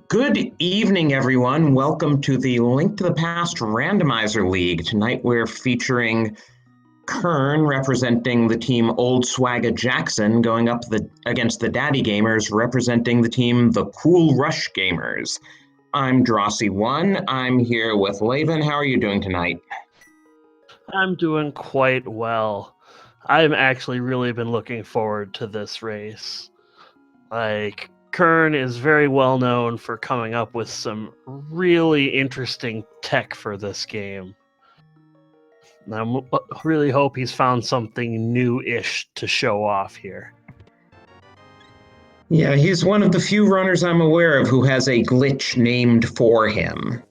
Good evening, everyone. Welcome to the Link to the Past Randomizer League. Tonight we're featuring Qirn representing the team Old Swagga Jackson going up against the Daddy Gamers representing the team the Cool Rush Gamers. I'm Drosy1. I'm here with Laven. How are you doing tonight? I'm doing quite well. I've actually really been looking forward to this race. Qirn is very well known for coming up with some really interesting tech for this game. I really hope he's found something new-ish to show off here. Yeah, he's one of the few runners I'm aware of who has a glitch named for him.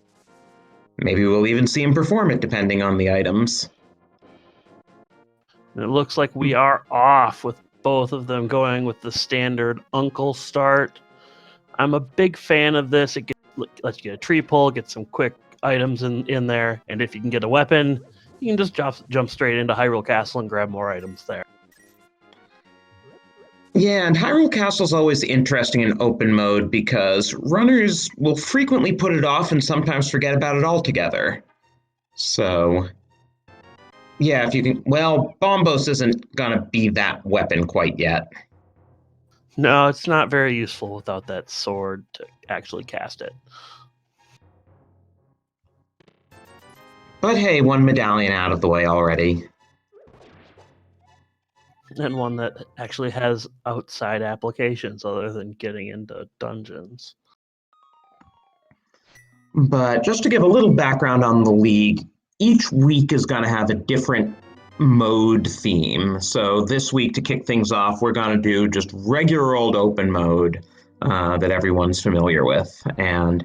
Maybe we'll even see him perform it, depending on the items. And it looks like we are off with both of them going with the standard Uncle start. I'm a big fan of this. It lets you get a tree pull, get some quick items in there, and if you can get a weapon, you can just jump straight into Hyrule Castle and grab more items there. Yeah, and Hyrule Castle's always interesting in open mode because runners will frequently put it off and sometimes forget about it altogether. So, yeah, if you can. Well, Bombos isn't gonna be that weapon quite yet. No, it's not very useful without that sword to actually cast it. But hey, one medallion out of the way already. And one that actually has outside applications other than getting into dungeons. But just to give a little background on the league, each week is going to have a different mode theme. So this week, to kick things off, we're going to do just regular old open mode that everyone's familiar with. And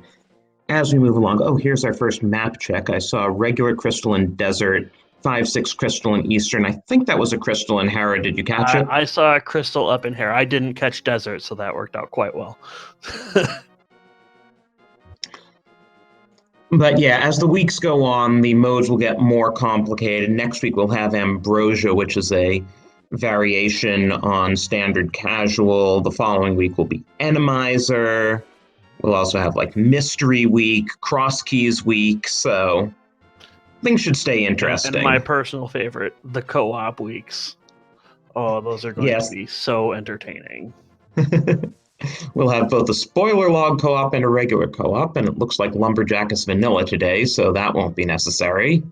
as we move along, oh, here's our first map check. I saw regular crystalline desert, 5-6 crystalline eastern. I think that was a crystalline Hera. Did you catch it? I saw a crystal up in here. I didn't catch desert, so that worked out quite well. But yeah, as the weeks go on, the modes will get more complicated. Next week we'll have Ambrosia, which is a variation on standard casual. The following week will be Randomizer. We'll also have like Mystery Week, Cross Keys Week, so things should stay interesting. And my personal favorite, the co-op weeks. Oh, those are going to be so entertaining. We'll have both a spoiler log co-op and a regular co-op, and it looks like Lumberjack is vanilla today, so that won't be necessary.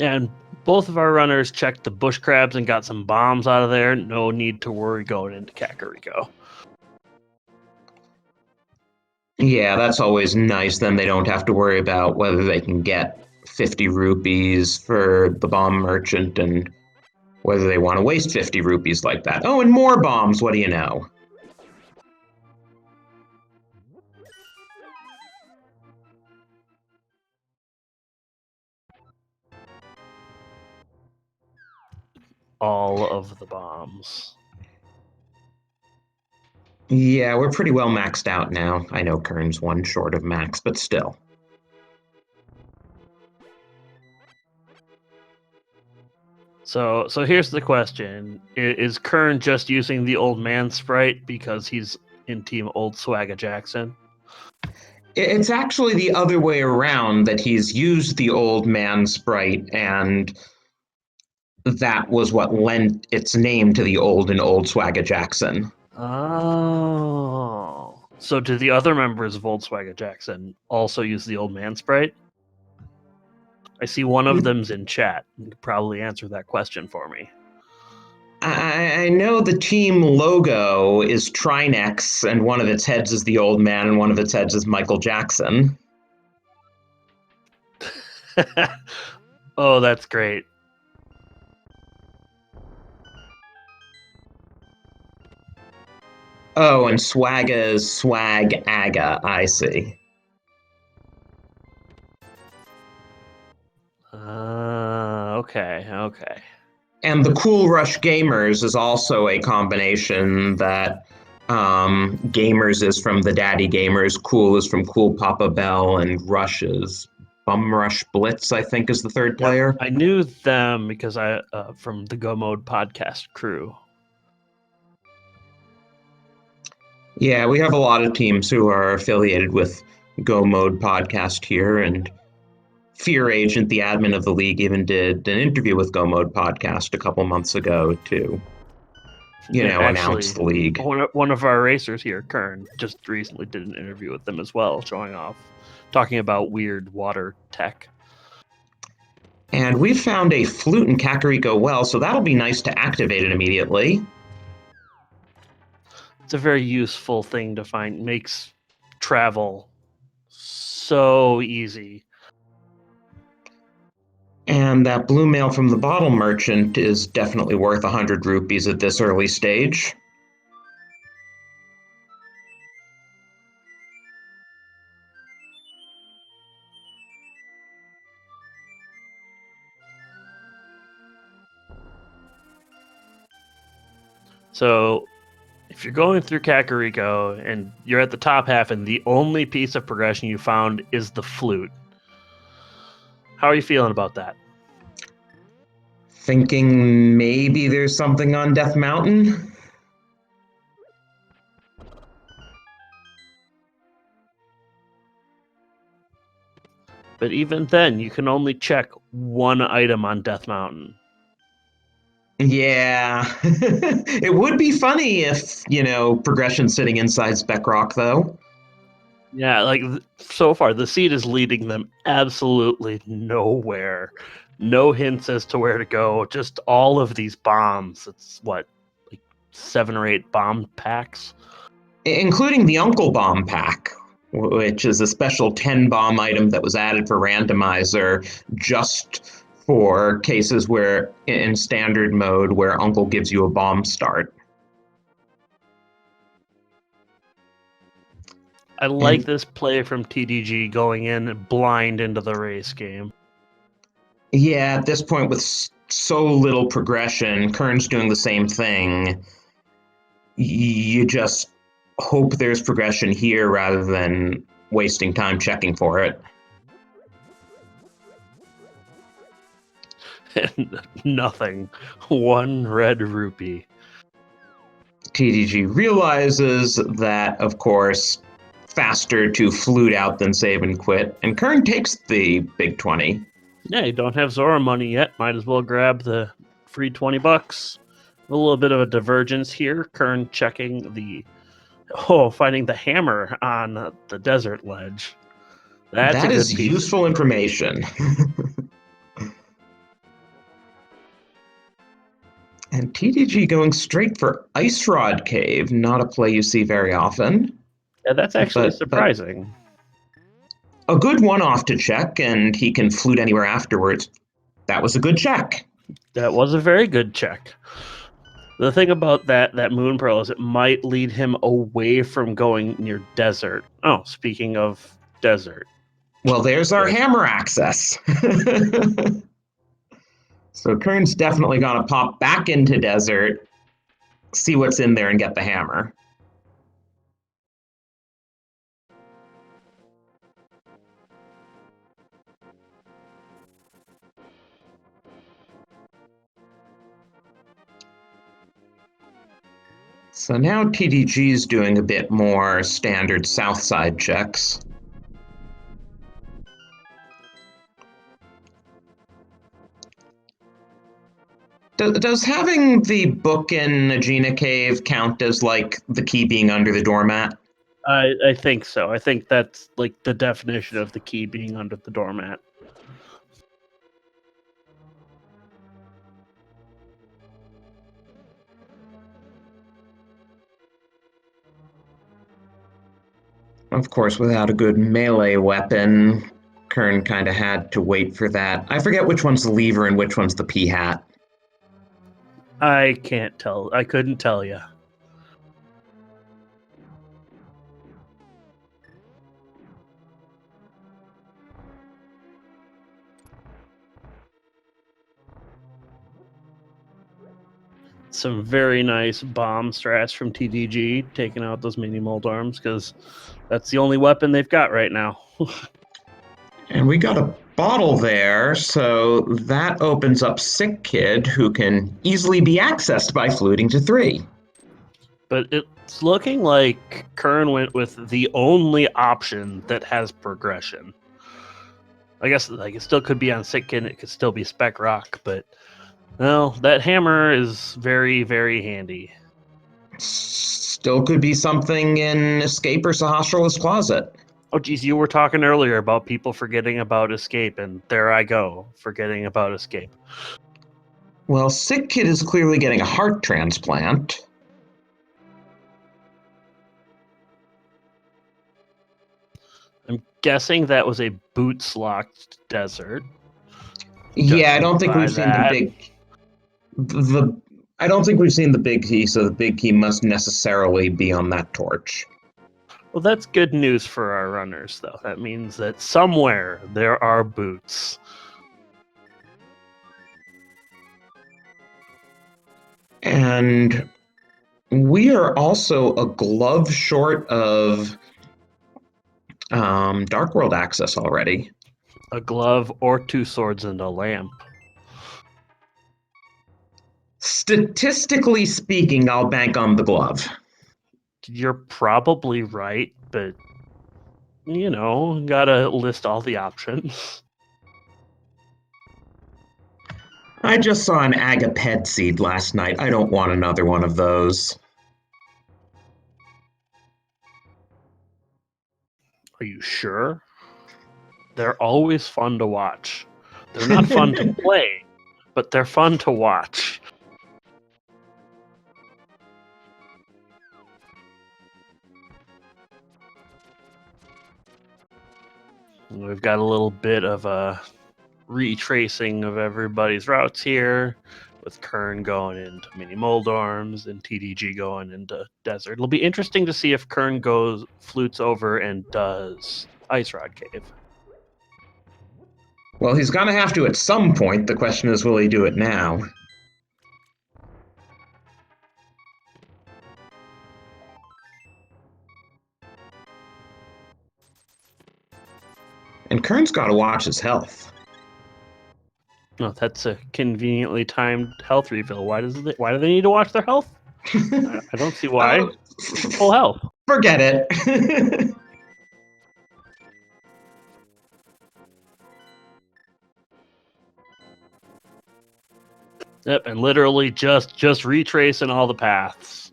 And both of our runners checked the bush crabs and got some bombs out of there. No need to worry going into Kakariko. Yeah, that's always nice. Then they don't have to worry about whether they can get 50 rupees for the bomb merchant and whether they want to waste 50 rupees like that. Oh, and more bombs, what do you know? All of the bombs. Yeah, we're pretty well maxed out now. I know Qirn's one short of max, but still. So here's the question. Is Qirn just using the old man sprite because he's in Team Old Swagga Jackson? It's actually the other way around, that he's used the old man sprite, and that was what lent its name to the old and Old Swagga Jackson. Oh. So do the other members of Old Swagga Jackson also use the old man sprite? I see one of them's in chat. You could probably answer that question for me. I know the team logo is Trinex, and one of its heads is the old man, and one of its heads is Michael Jackson. Oh, that's great. Oh, and Swagga is Swag Aga, I see. Okay. And the Cool Rush Gamers is also a combination that Gamers is from TheDaddyGamers, Cool is from Cool Papa Bell, and Rush is Bum Rush Blitz, I think, is the third player. I knew them because I from the Go Mode podcast crew. Yeah, we have a lot of teams who are affiliated with Go Mode podcast here, and Fear Agent, the admin of the league, even did an interview with Go Mode podcast a couple months ago to, announce Actually, the league. one of our racers here, Qirn, just recently did an interview with them as well, talking about weird water tech. And we've found a flute in Kakariko well, so that'll be nice to activate it immediately. It's a very useful thing to find. Makes travel so easy. And that blue mail from the bottle merchant is definitely worth 100 rupees at this early stage. So if you're going through Kakariko and you're at the top half and the only piece of progression you found is the flute, how are you feeling about that? Thinking maybe there's something on Death Mountain? But even then, you can only check one item on Death Mountain. Yeah. It would be funny if, progression's sitting inside Spec Rock, though. Yeah, like so far, the seed is leading them absolutely nowhere. No hints as to where to go. Just all of these bombs. It's like 7 or 8 bomb packs, Including the Uncle Bomb pack, which is a special 10 bomb item that was added for Randomizer just for cases where, in standard mode, where Uncle gives you a bomb start. I like this play from TDG going in blind into the race game. Yeah, at this point, with so little progression, Qirn's doing the same thing. You just hope there's progression here rather than wasting time checking for it. And nothing. 1 red rupee. TDG realizes that, of course, faster to flute out than save and quit, and Qirn takes the big 20. Yeah, you don't have Zora money yet. Might as well grab the free $20. A little bit of a divergence here. Qirn checking finding the hammer on the desert ledge. That is useful information. And TDG going straight for Ice Rod Cave, not a play you see very often. Yeah, that's actually surprising. A good one-off to check, and he can flute anywhere afterwards. That was a good check. That was a very good check. The thing about that Moon Pearl is it might lead him away from going near desert. Oh, speaking of desert. Well, there's our hammer access. So Qirn's definitely going to pop back into desert, see what's in there, and get the hammer. So now TDG's doing a bit more standard south side checks. Does having the book in Najina Cave count as like the key being under the doormat? I think so. I think that's like the definition of the key being under the doormat. Of course, without a good melee weapon, Qirn kind of had to wait for that. I forget which one's the lever and which one's the P-hat. I can't tell. I couldn't tell you. Some very nice bomb strats from TDG, taking out those mini mold arms, because that's the only weapon they've got right now. And we got a bottle there, so that opens up Sick Kid, who can easily be accessed by fluting to 3. But It's looking like Qirn went with the only option that has progression. I guess like it still could be on Sitkin, it could still be Spec Rock, but well, that hammer is very, very handy. Still could be something in Escape or Sahasrala's closet. Oh geez, you were talking earlier about people forgetting about Escape, and there I go, forgetting about Escape. Well, Sick Kid is clearly getting a heart transplant. I'm guessing that was a boots-locked desert. Yeah, I don't think by we've seen the that. big. I don't think we've seen the big key, so the big key must necessarily be on that torch. Well, that's good news for our runners, though. That means that somewhere there are boots. And we are also a glove short of Dark World access already. A glove or 2 swords and a lamp. Statistically speaking, I'll bank on the glove. You're probably right, but you know, gotta list all the options. I just saw an agaped seed last night. I don't want another one of those. Are you sure? They're always fun to watch. They're not fun to play, but they're fun to watch. We've got a little bit of a retracing of everybody's routes here, with Qirn going into Mini Moldorms and TDG going into Desert. It'll be interesting to see if Qirn flutes over and does Ice Rod Cave. Well, he's going to have to at some point. The question is, will he do it now? And Qirn's got to watch his health. No, that's a conveniently timed health refill. Why do they need to watch their health? I don't see why. Full health. Forget it. Yep, and literally just retracing all the paths.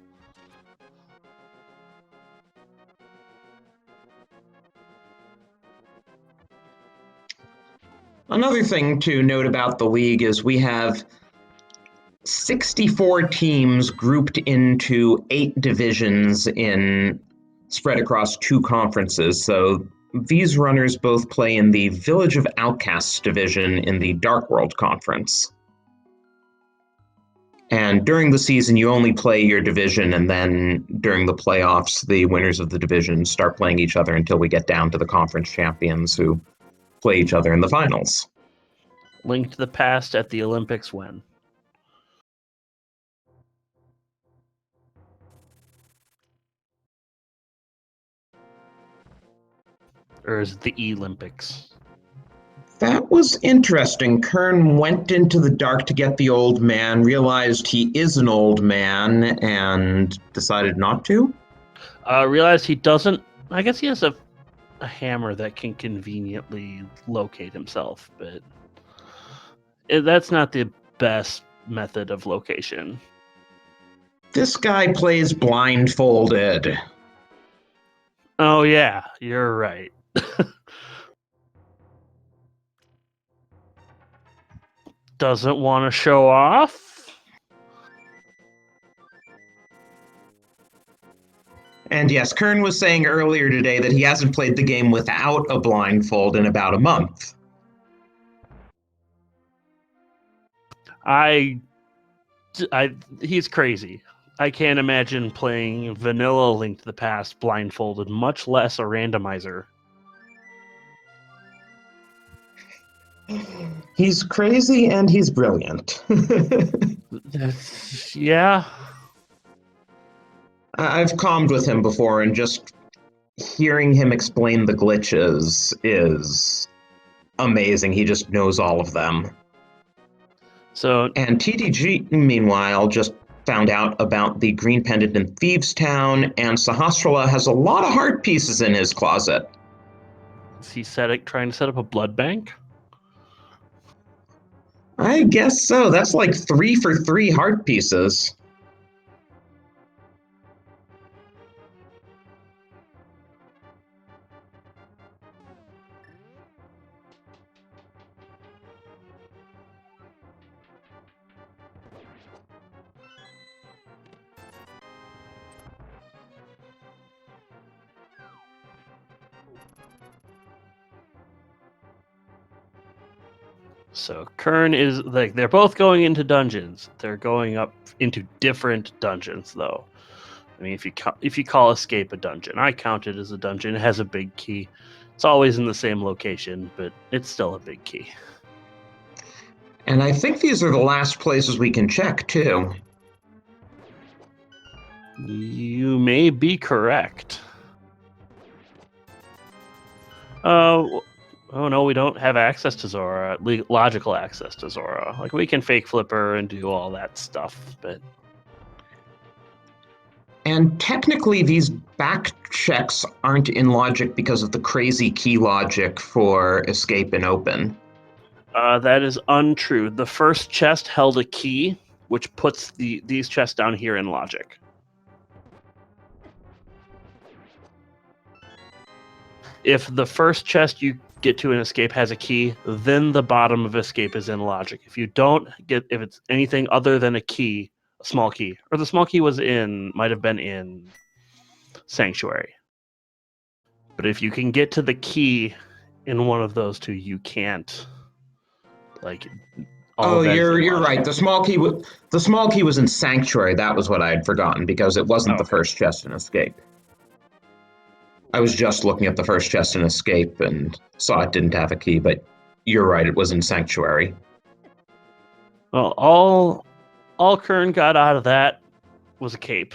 Another thing to note about the league is we have 64 teams grouped into 8 divisions spread across 2 conferences. So these runners both play in the Village of Outcasts division in the Dark World Conference. And during the season, you only play your division, and then during the playoffs, the winners of the division start playing each other until we get down to the conference champions who play each other in the finals. Link to the past at the Olympics when? Or is it the Olympics? That was interesting. Qirn went into the dark to get the old man, realized he is an old man, and decided not to? Realized he doesn't... I guess he has a hammer that can conveniently locate himself, but that's not the best method of location. This guy plays blindfolded. Oh yeah, you're right. Doesn't want to show off. And yes, Qirn was saying earlier today that he hasn't played the game without a blindfold in about a month. He's crazy. I can't imagine playing vanilla Link to the Past blindfolded, much less a randomizer. He's crazy and he's brilliant. Yeah. I've calmed with him before, and just hearing him explain the glitches is amazing. He just knows all of them. So, And TDG, meanwhile, just found out about the green pendant in Thieves Town, and Sahasrara has a lot of heart pieces in his closet. Is he trying to set up a blood bank? I guess so. That's like 3 for 3 heart pieces. So Qirn is like, they're both going into dungeons. They're going up into different dungeons, though. I mean, if you call escape a dungeon, I count it as a dungeon. It has a big key. It's always in the same location, but it's still a big key. And I think these are the last places we can check, too. You may be correct. Oh no, we don't have access to Zora, logical access to Zora. Like, we can fake flip her and do all that stuff, but... And technically, these back checks aren't in logic because of the crazy key logic for escape and open. That is untrue. The first chest held a key, which puts these chests down here in logic. If the first chest you get to in escape has a key, then the bottom of escape is in logic. If it's anything other than a key, a small key, or the small key might have been in Sanctuary. But if you can get to the key in one of those two, you can't. Like, you're right. The small key was in Sanctuary. That was what I had forgotten because it wasn't the first chest in escape. I was just looking at the first chest in escape and saw it didn't have a key, but you're right, it was in Sanctuary. Well, all Qirn got out of that was a cape.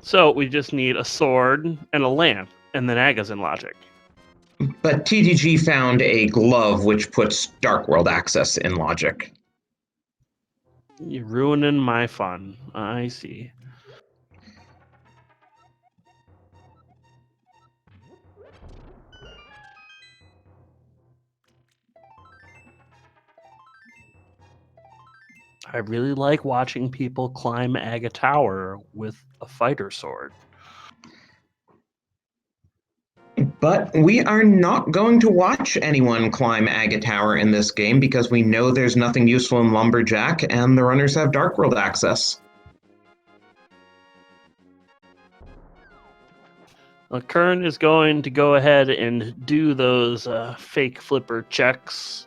So we just need a sword and a lamp, and then Aga's in logic. But TDG found a glove which puts Dark World access in logic. You're ruining my fun. I see. I really like watching people climb Aga Tower with a fighter sword. But we are not going to watch anyone climb Aga Tower in this game because we know there's nothing useful in Lumberjack and the runners have Dark World access. Qirn is going to go ahead and do those fake flipper checks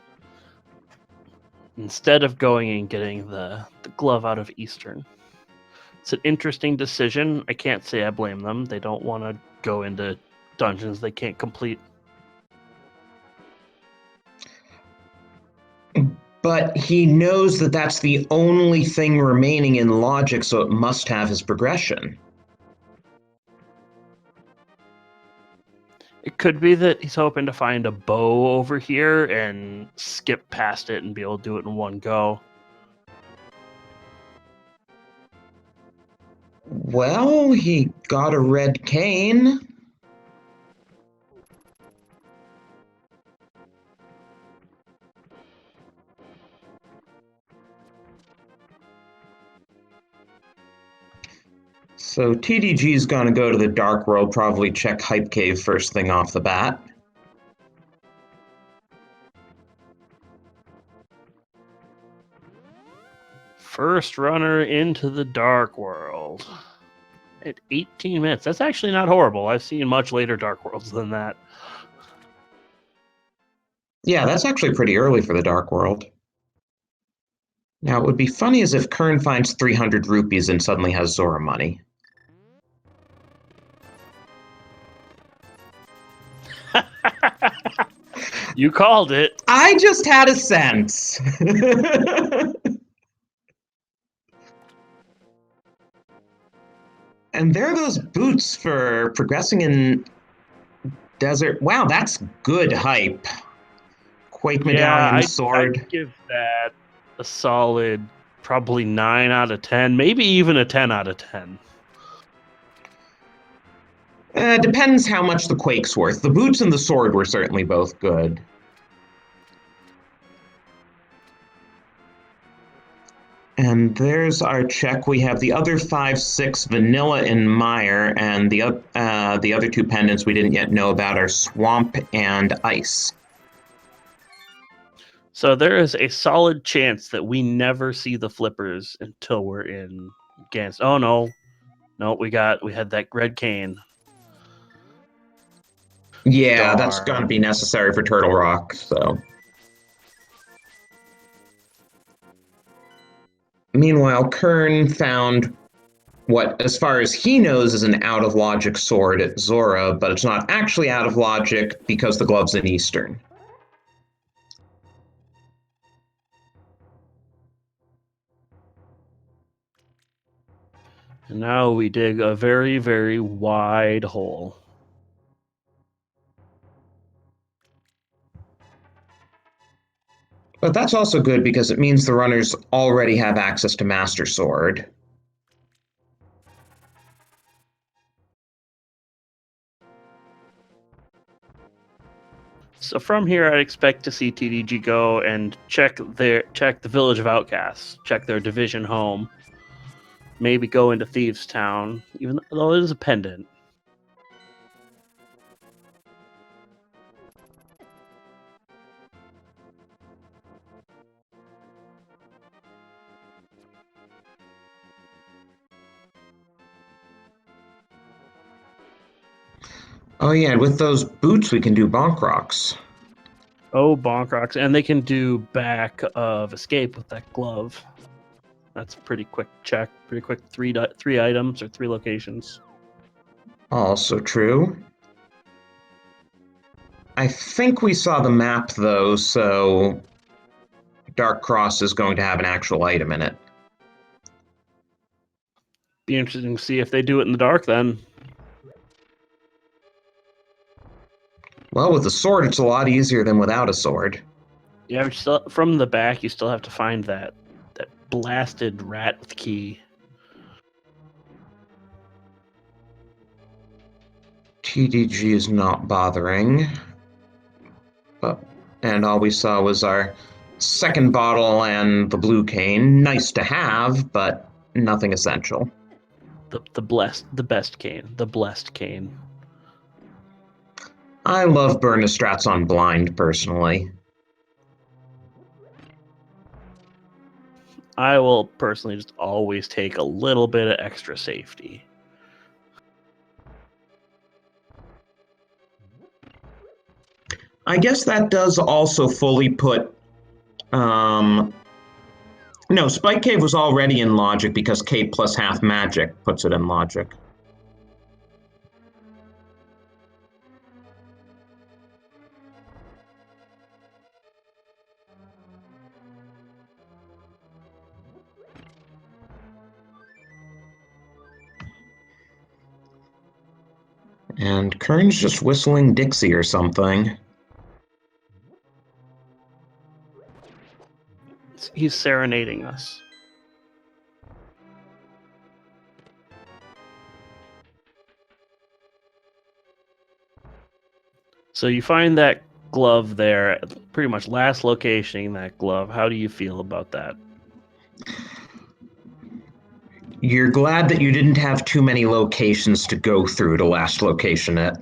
instead of going and getting the glove out of Eastern. It's an interesting decision. I can't say I blame them. They don't want to go into dungeons they can't complete. But he knows that that's the only thing remaining in logic, so it must have his progression. It could be that he's hoping to find a bow over here and skip past it and be able to do it in one go. Well, he got a red cane. So TDG's gonna go to the Dark World, probably check Hype Cave first thing off the bat. First runner into the Dark World. At 18 minutes. That's actually not horrible. I've seen much later Dark Worlds than that. Yeah, that's actually pretty early for the Dark World. Now, it would be funny as if Qirn finds 300 rupees and suddenly has Zora money. You called it. I just had a sense. And there are those boots for progressing in desert. Wow, that's good hype. Quake medallion, sword. I'd give that a solid Probably 9 out of 10, maybe even a 10 out of 10. Depends how much the Quake's worth. The boots and the sword were certainly both good. And there's our check. We have the other 5, 6, Vanilla and Mire, and the other 2 pendants we didn't yet know about are Swamp and Ice. So there is a solid chance that we never see the flippers until we're in Gans. Oh no, we had that red cane. Yeah, that's going to be necessary for Turtle Rock. So, meanwhile, Qirn found what, as far as he knows, is an out of logic sword at Zora, but it's not actually out of logic because the glove's in Eastern. And now we dig a very, very wide hole. But that's also good because it means the runners already have access to Master Sword. So from here, I'd expect to see TDG go and check the Village of Outcasts, check their division home, maybe go into Thieves Town, even though it is a pendant. Oh yeah, and with those boots we can do Bonk Rocks. Oh, Bonk Rocks, and they can do Back of Escape with that glove. That's a pretty quick check. Pretty quick, three items or 3 locations. Also true. I think we saw the map though, so Dark Cross is going to have an actual item in it. Be interesting to see if they do it in the dark then. Well, with a sword, it's a lot easier than without a sword. Yeah, from the back, you still have to find that blasted rat with key. TDG is not bothering. And all we saw was our second bottle and the blue cane. Nice to have, but nothing essential. The best cane. The blessed cane. I love Burnistrats on blind, personally. I will personally just always take a little bit of extra safety. I guess that does also fully put. No, Spike Cave was already in logic because Cave plus half magic puts it in logic. And Qirn's just whistling Dixie or something. He's serenading us. So you find that glove there, pretty much last locationing that glove. How do you feel about that? You're glad that you didn't have too many locations to go through to last location it.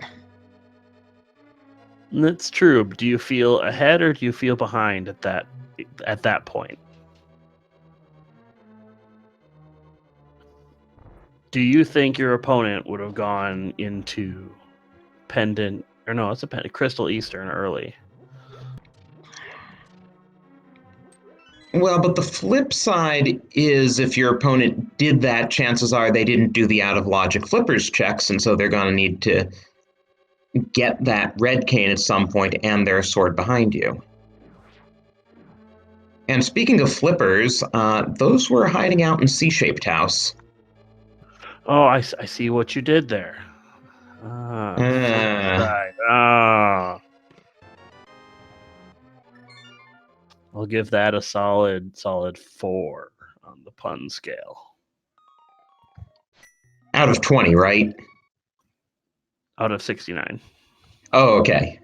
That's true. But do you feel ahead or do you feel behind at that point? Do you think your opponent would have gone into pendant or no, it's a pendant, Crystal Eastern early? Well, but the flip side is if your opponent did that, chances are they didn't do the out of logic flippers checks, and so they're going to need to get that red cane at some point and their sword behind you. And speaking of flippers, those were hiding out in C-shaped house. Oh, I see what you did there. I'll give that a solid 4. on the pun scale. Out of 20, right? Out of 69. Oh, okay.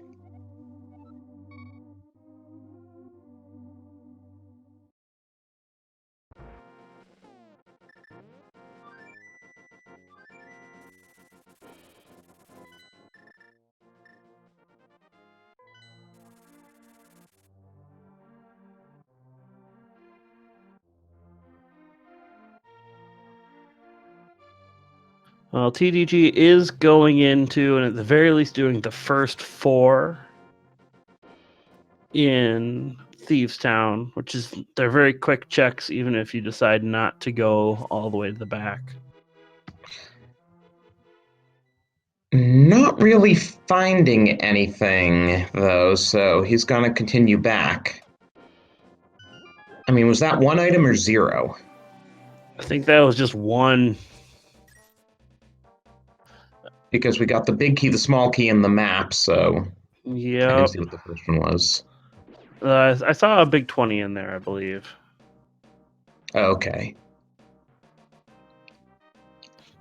Well, TDG is going into, and at the very least doing the first 4 in Thieves Town, which is, they're very quick checks, even if you decide not to go all the way to the back. Not really finding anything, though, so he's gonna continue back. I mean, was that 1 item or 0? I think that was just 1. Because we got the big key, the small key, and the map, so I Yep. didn't see what the first one was. I saw a big 20 in there, I believe. Okay.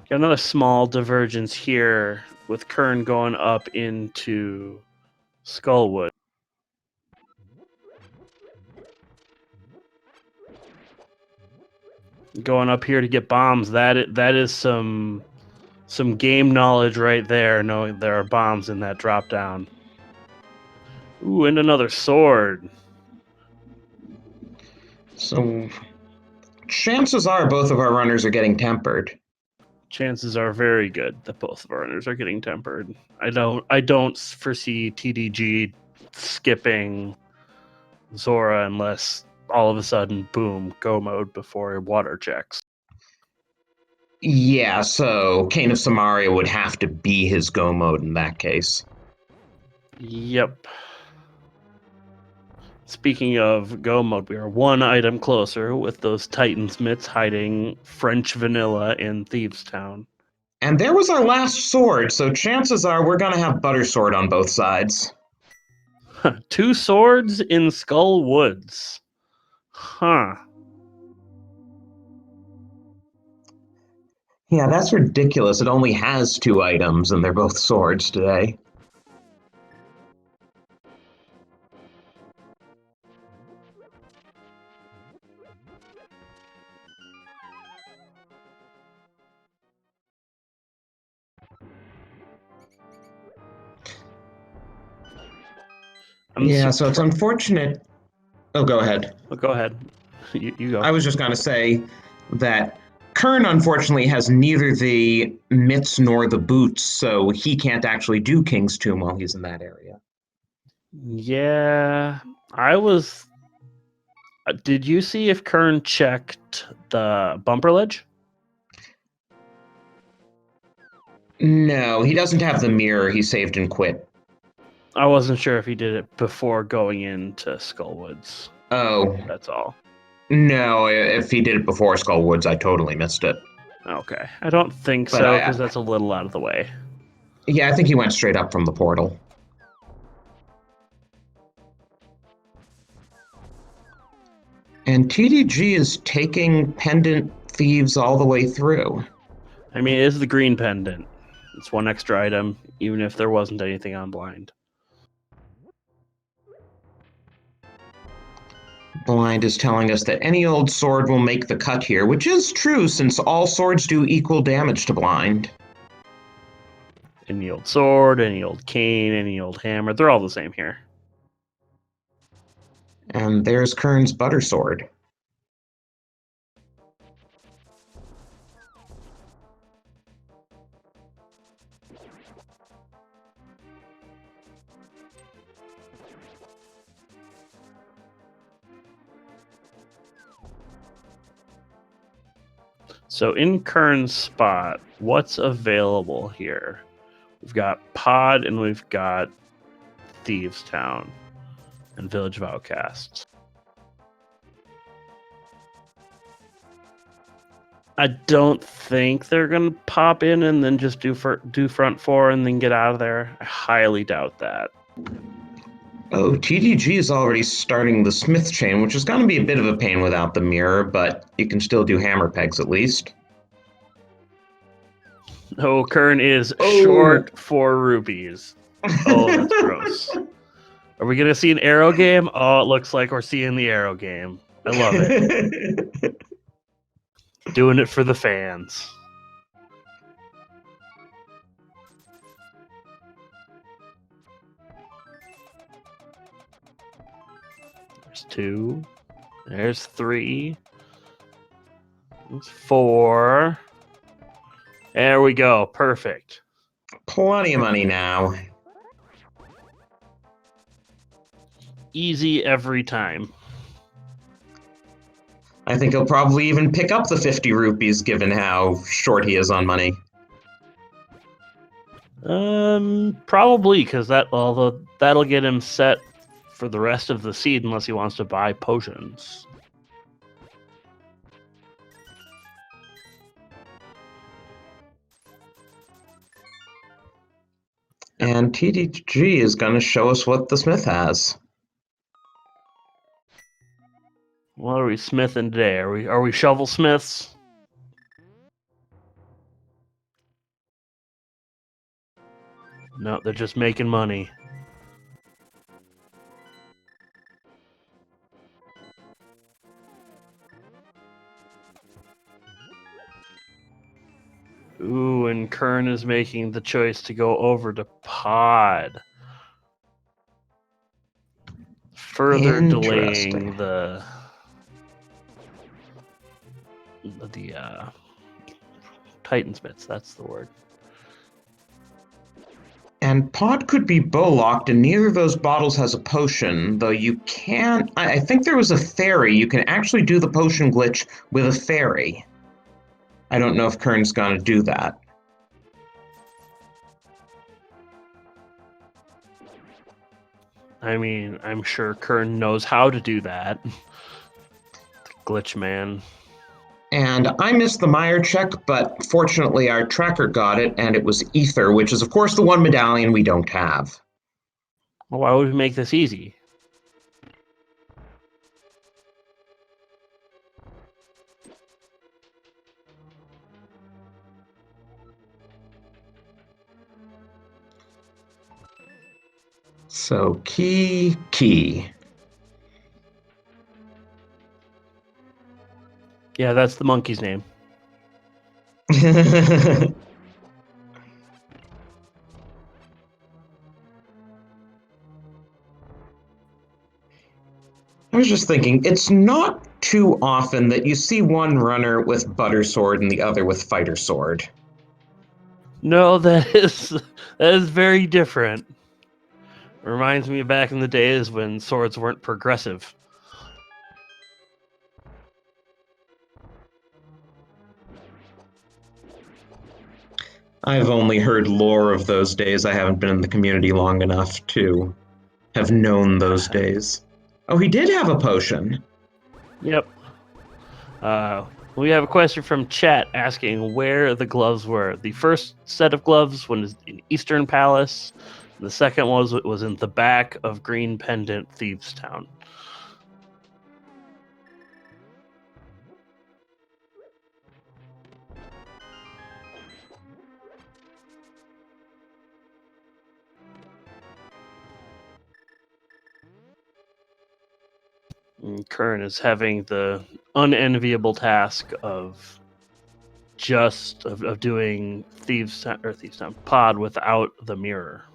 Got another small divergence here with Qirn going up into Skullwood. Going up here to get bombs. That is some game knowledge right there, knowing there are bombs in that drop down. Ooh, and another sword. So, chances are both of our runners are getting tempered. Chances are very good that both of our runners are getting tempered. I don't foresee TDG skipping Zora unless all of a sudden, boom, go mode before water checks. Yeah, so Kane of Samaria would have to be his go mode in that case. Yep. Speaking of go mode, we are 1 item closer with those Titans mitts hiding French vanilla in Thieves Town. And there was our last sword, so chances are we're gonna have Butter Sword on both sides. 2 swords in Skull Woods. Huh. Yeah, that's ridiculous. It only has 2 items, and they're both swords today. Yeah, so it's unfortunate. Oh, go ahead. Oh, go ahead. You go. I was just gonna say that Qirn unfortunately has neither the mitts nor the boots, so he can't actually do King's Tomb while he's in that area. Yeah, I was. Did you see if Qirn checked the bumper ledge? No, he doesn't have the mirror. He saved and quit. I wasn't sure if he did it before going into Skullwoods. Oh, That's all. no, if he did it before Skullwoods, I totally missed it. Okay. I don't think But so, because that's a little out of the way. Yeah, I think he went straight up from the portal. And TDG is taking Pendant Thieves all the way through. I mean, it is the green pendant. It's 1 extra item, even if there wasn't anything on blind. Blind is telling us that any old sword will make the cut here, which is true since all swords do equal damage to blind. Any old sword, any old cane, any old hammer, they're all the same here. And there's Qirn's Butter Sword. So in Qirn's spot, what's available here? We've got Pod and we've got Thieves Town and Village of Outcasts. I don't think they're gonna pop in and then just do front 4 and then get out of there. I highly doubt that. Oh, TDG is already starting the smith chain, which is going to be a bit of a pain without the mirror, but you can still do hammer pegs at least. Oh, Qirn is Oh. short 4 rupees. Oh, that's gross. Are we going to see an arrow game? Oh, it looks like we're seeing the arrow game. I love it. Doing it for the fans. There's 2. There's 3. There's 4. There we go. Perfect. Plenty of money now. Easy every time. I think he'll probably even pick up the 50 rupees given how short he is on money. Probably because that'll get him set for the rest of the seed unless he wants to buy potions. And TDG is going to show us what the smith has. What are we smithing today? Are we shovel smiths? No, they're just making money. Ooh, and Qirn is making the choice to go over to pod. Further delaying the Titansmiths, that's the word. And pod could be bow locked, and neither of those bottles has a potion, though you can't. I think there was a fairy. You can actually do the potion glitch with a fairy. I don't know if Qirn's going to do that. I mean, I'm sure Qirn knows how to do that. The glitch man. And I missed the Meyer check, but fortunately our tracker got it, and it was Ether, which is of course the one medallion we don't have. Well, why would we make this easy? So key. Yeah, that's the monkey's name. I was just thinking, it's not too often that you see one runner with butter sword and the other with fighter sword. No, that is very different. Reminds me of back in the days when swords weren't progressive. I've only heard lore of those days. I haven't been in the community long enough to have known those days. Oh, he did have a potion. Yep. We have a question from chat asking where the gloves were. The first set of gloves was in Eastern Palace. The second was in the back of Green Pendant Thieves Town. And Qirn is having the unenviable task of doing Thieves Town pod without the mirror.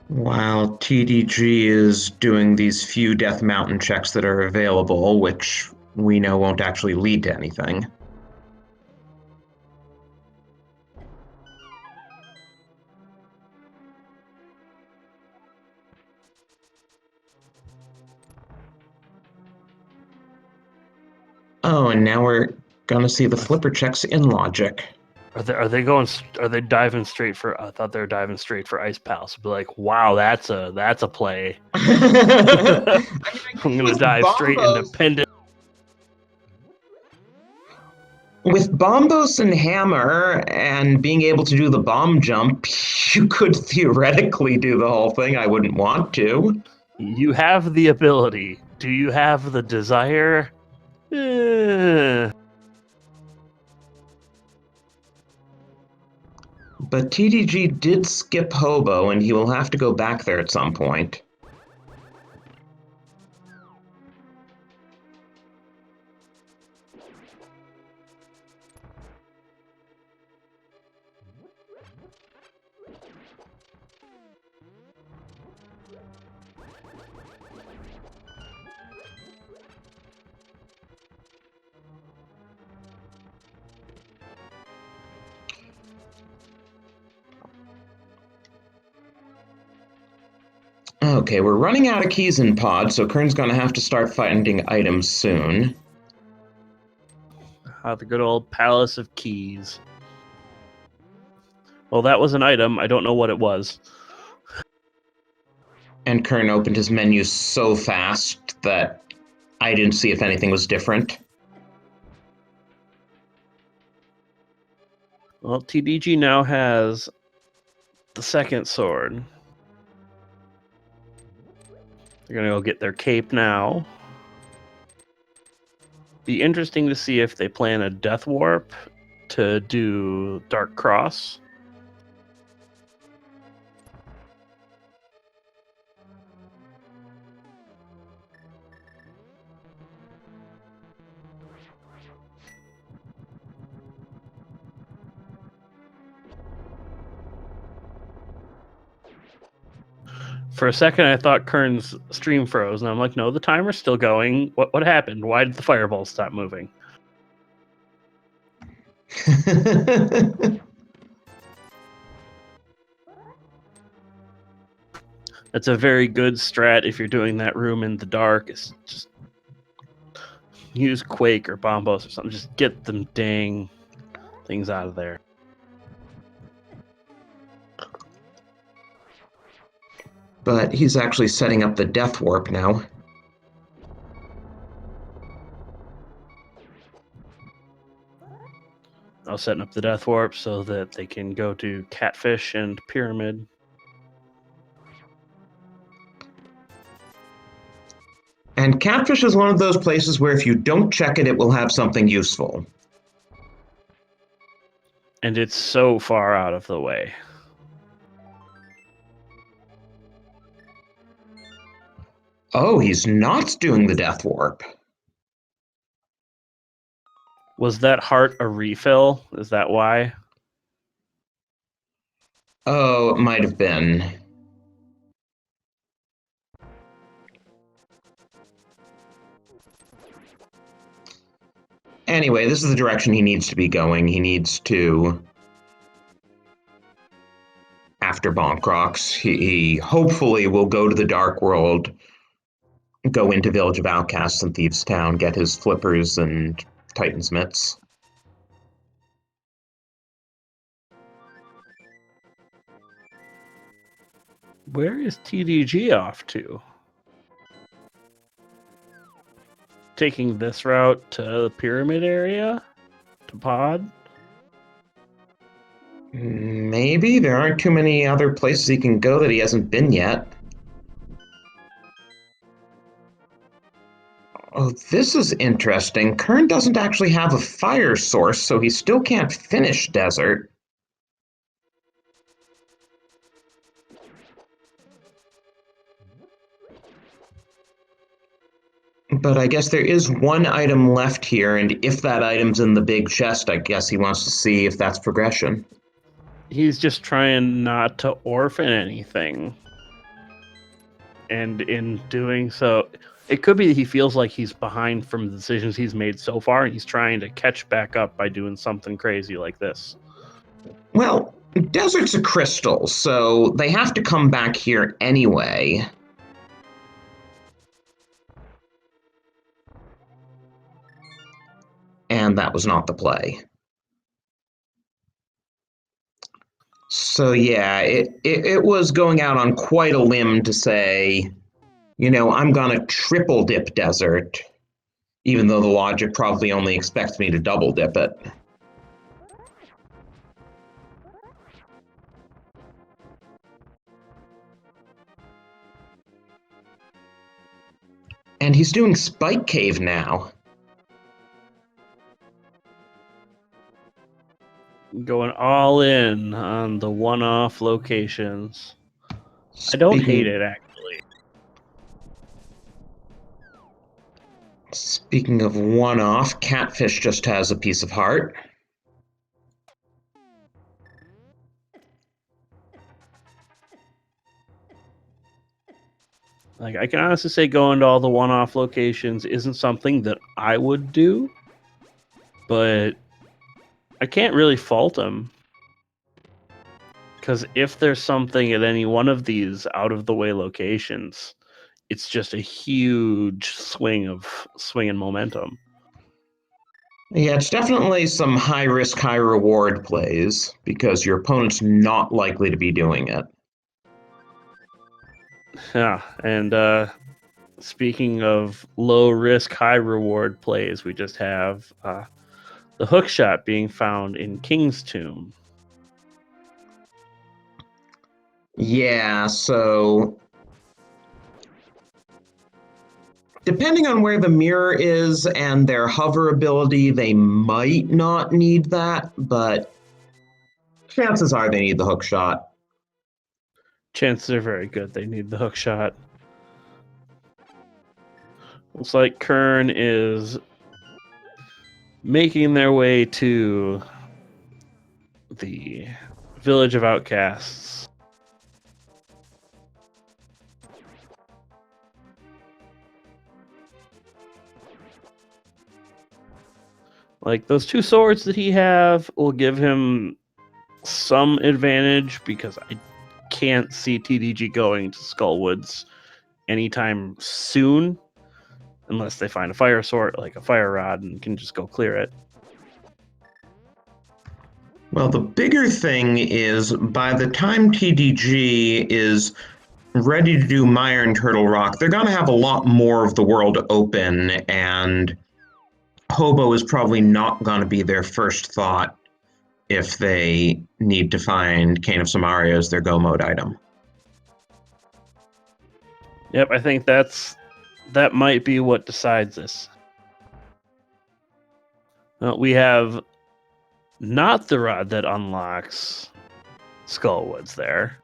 While TDG is doing these few Death Mountain checks that are available, which we know won't actually lead to anything. Oh, and now we're gonna see the flipper checks in logic. Are they diving straight for? I thought they were diving straight for Ice Palace. Be like, wow, that's a play. I mean, I'm gonna dive straight into Pendant. With Bombos and Hammer and being able to do the bomb jump, you could theoretically do the whole thing. I wouldn't want to. You have the ability. Do you have the desire? But TDG did skip Hobo, and he will have to go back there at some point. Okay, we're running out of keys in Pod, so Qirn's gonna have to start finding items soon. The good old Palace of Keys. Well, that was an item. I don't know what it was. And Qirn opened his menu so fast that I didn't see if anything was different. Well, TDG now has the second sword. They're gonna go get their cape now. Be interesting to see if they plan a death warp to do Dark Cross. For a second, I thought Qirn's stream froze, and I'm like, no, the timer's still going. What happened? Why did the fireball stop moving? That's a very good strat if you're doing that room in the dark. It's just use Quake or Bombos or something. Just get them dang things out of there. But he's actually setting up the death warp now. I was setting up the death warp so that they can go to Catfish and Pyramid. And Catfish is one of those places where if you don't check it, it will have something useful. And it's so far out of the way. Oh, he's not doing the death warp. Was that heart a refill? Is that why? Oh, it might have been. Anyway, this is the direction he needs to be going. He needs to, after Bonkrox, he hopefully will go to the Dark World, go into Village of Outcasts and Thieves Town, get his flippers and Titan's mitts. Where is TDG off to? Taking this route to the Pyramid area? To Pod? Maybe. There aren't too many other places he can go that he hasn't been yet. Oh, this is interesting. Qirn doesn't actually have a fire source, so he still can't finish Desert. But I guess there is one item left here, and if that item's in the big chest, I guess he wants to see if that's progression. He's just trying not to orphan anything. And in doing so, it could be that he feels like he's behind from the decisions he's made so far, and he's trying to catch back up by doing something crazy like this. Well, Desert's a crystal, so they have to come back here anyway. And that was not the play. So yeah, it was going out on quite a limb to say, you know, I'm gonna triple dip Desert. even though the logic probably only expects me to double dip it. And he's doing Spike Cave now. Going all in on the one-off locations. I don't hate it, actually. Speaking of one-off, Catfish just has a piece of heart. Like, I can honestly say going to all the one-off locations isn't something that I would do, but I can't really fault him. Because if there's something at any one of these out-of-the-way locations, it's just a huge swing in momentum. Yeah, it's definitely some high-risk, high-reward plays, because your opponent's not likely to be doing it. Yeah, and speaking of low-risk, high-reward plays, we just have the hookshot being found in King's Tomb. Yeah, so depending on where the mirror is and their hover ability, they might not need that, but chances are they need the hook shot. Chances are very good they need the hookshot. Looks like Qirn is making their way to the Village of Outcasts. Like, those two swords that he have will give him some advantage, because I can't see TDG going to Skullwoods anytime soon, unless they find a fire sword, like a fire rod, and can just go clear it. Well, the bigger thing is by the time TDG is ready to do Mire and Turtle Rock, they're going to have a lot more of the world open, and Hobo is probably not going to be their first thought if they need to find Cane of Samaria as their go mode item. Yep, I think that might be what decides this. We have not the rod that unlocks Skullwoods there.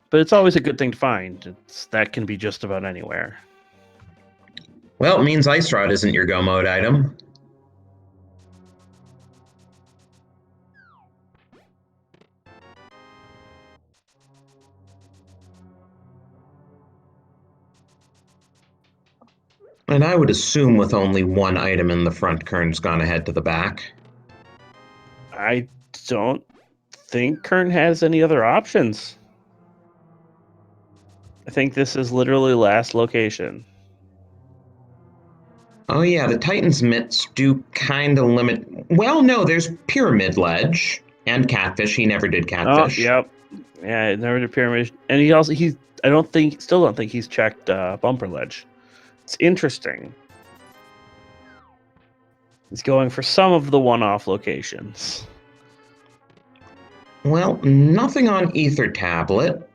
But it's always a good thing to find. That can be just about anywhere. Well, it means Ice Rod isn't your go mode item. And I would assume with only one item in the front, Qirn's gone ahead to the back. I don't think Qirn has any other options. I think this is literally last location. Oh yeah, the Titan's mitts do kind of limit. Well, no, there's Pyramid Ledge and Catfish. He never did Catfish. Oh, yep. Yeah, it never did Pyramid. And still don't think he's checked Bumper Ledge. It's interesting. He's going for some of the one-off locations. Well, nothing on Ether Tablet.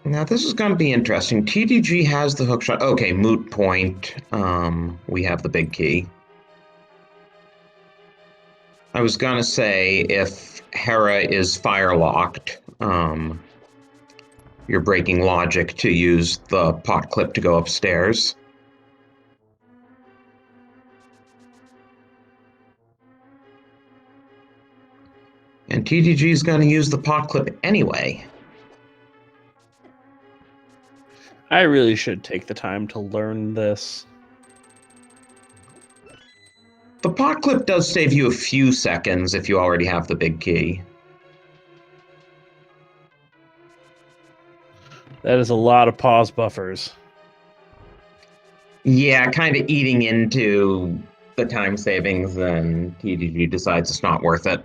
Now this is going to be interesting. TDG has the hookshot. Okay, moot point. We have the big key. I was going to say if Hera is fire locked, you're breaking logic to use the pot clip to go upstairs. And TDG is going to use the pot clip anyway. I really should take the time to learn this. The pot clip does save you a few seconds if you already have the big key. That is a lot of pause buffers. Yeah, kind of eating into the time savings, and TDG decides it's not worth it.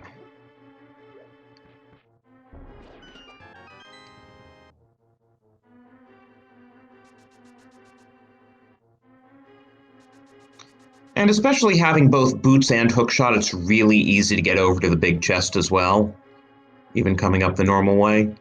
And especially having both boots and hookshot, it's really easy to get over to the big chest as well, even coming up the normal way.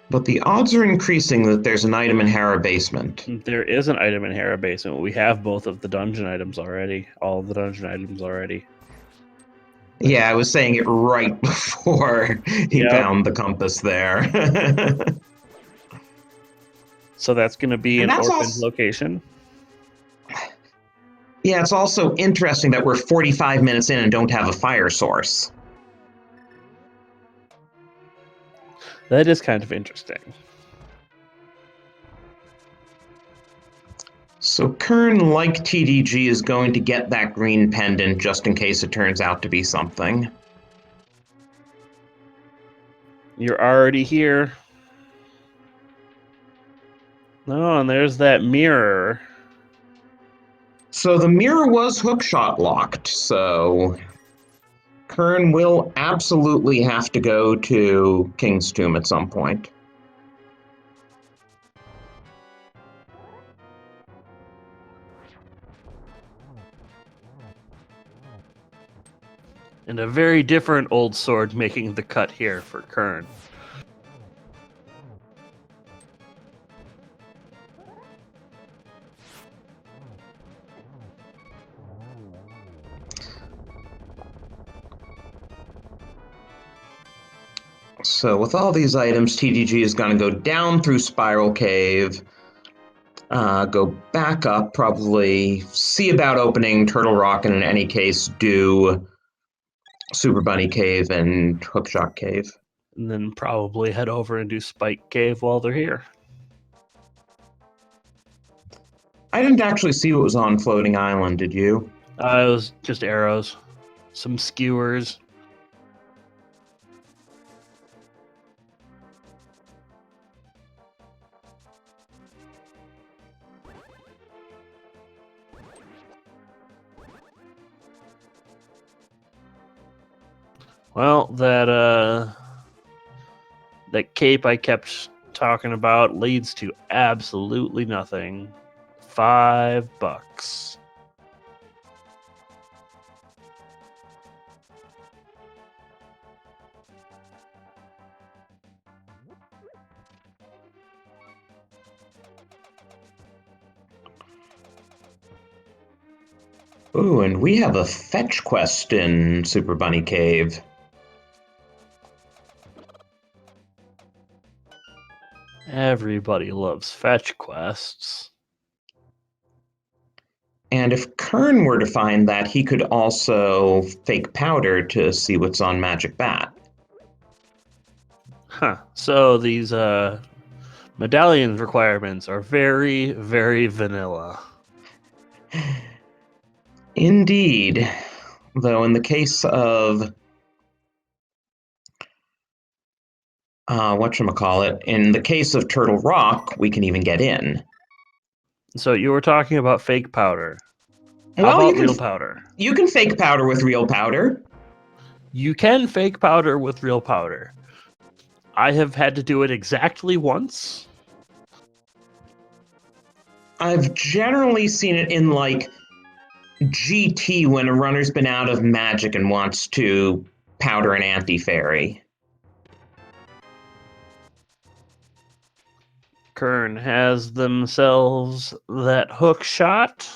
But the odds are increasing that there's an item in Hera Basement. There is an item in Hera Basement. We have both of the dungeon items already. All of the dungeon items already. Yeah, I was saying it right before he Yep. found the compass there. So that's going to be And an that's orphaned also, location. yeah, it's also interesting that we're 45 minutes in and don't have a fire source. That is kind of interesting. So Qirn, like TDG, is going to get that green pendant just in case it turns out to be something. You're already here. Oh, and there's that mirror. So the mirror was hookshot locked, so Qirn will absolutely have to go to King's Tomb at some point. And a very different old sword making the cut here for Qirn. So with all these items, TDG is going to go down through Spiral Cave, go back up, probably see about opening Turtle Rock, and in any case, do Super Bunny Cave and Hookshot Cave. And then probably head over and do Spike Cave while they're here. I didn't actually see what was on Floating Island, did you? It was just arrows. Some skewers. Well, that cape I kept talking about leads to absolutely nothing. $5. Ooh, and we have a fetch quest in Super Bunny Cave. Everybody loves fetch quests. And if Qirn were to find that, he could also fake powder to see what's on Magic Bat. Huh. So these medallion requirements are very, very vanilla. Indeed. Though in the case of whatchamacallit, in the case of Turtle Rock, we can even get in. So you were talking about fake powder. How Well, about real powder? You can fake powder with real powder. You can fake powder with real powder. I have had to do it exactly once. I've generally seen it in, like, GT when a runner's been out of magic and wants to powder an anti-fairy. Qirn has themselves that hook shot.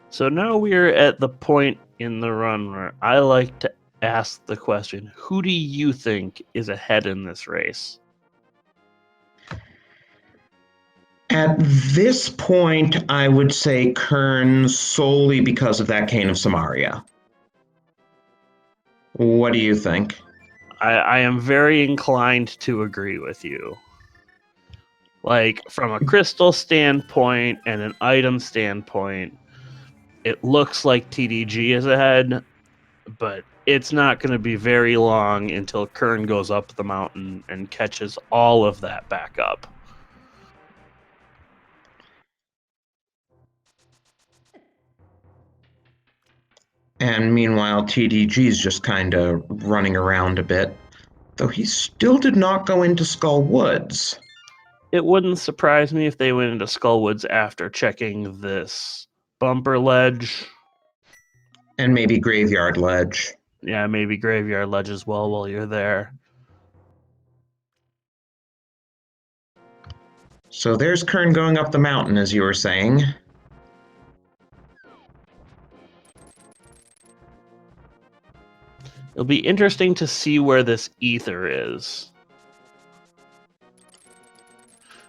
So now we're at the point in the run where I like to ask the question, who do you think is ahead in this race? At this point, I would say Qirn solely because of that Cane of Samaria. What do you think? I am very inclined to agree with you. Like, from a crystal standpoint and an item standpoint, it looks like TDG is ahead, but it's not going to be very long until Qirn goes up the mountain and catches all of that back up. And meanwhile, TDG's just kind of running around a bit, though he still did not go into Skull Woods. It wouldn't surprise me if they went into Skullwoods after checking this bumper ledge. And maybe Graveyard Ledge. Yeah, maybe Graveyard Ledge as well while you're there. So there's Qirn going up the mountain, as you were saying. It'll be interesting to see where this ether is.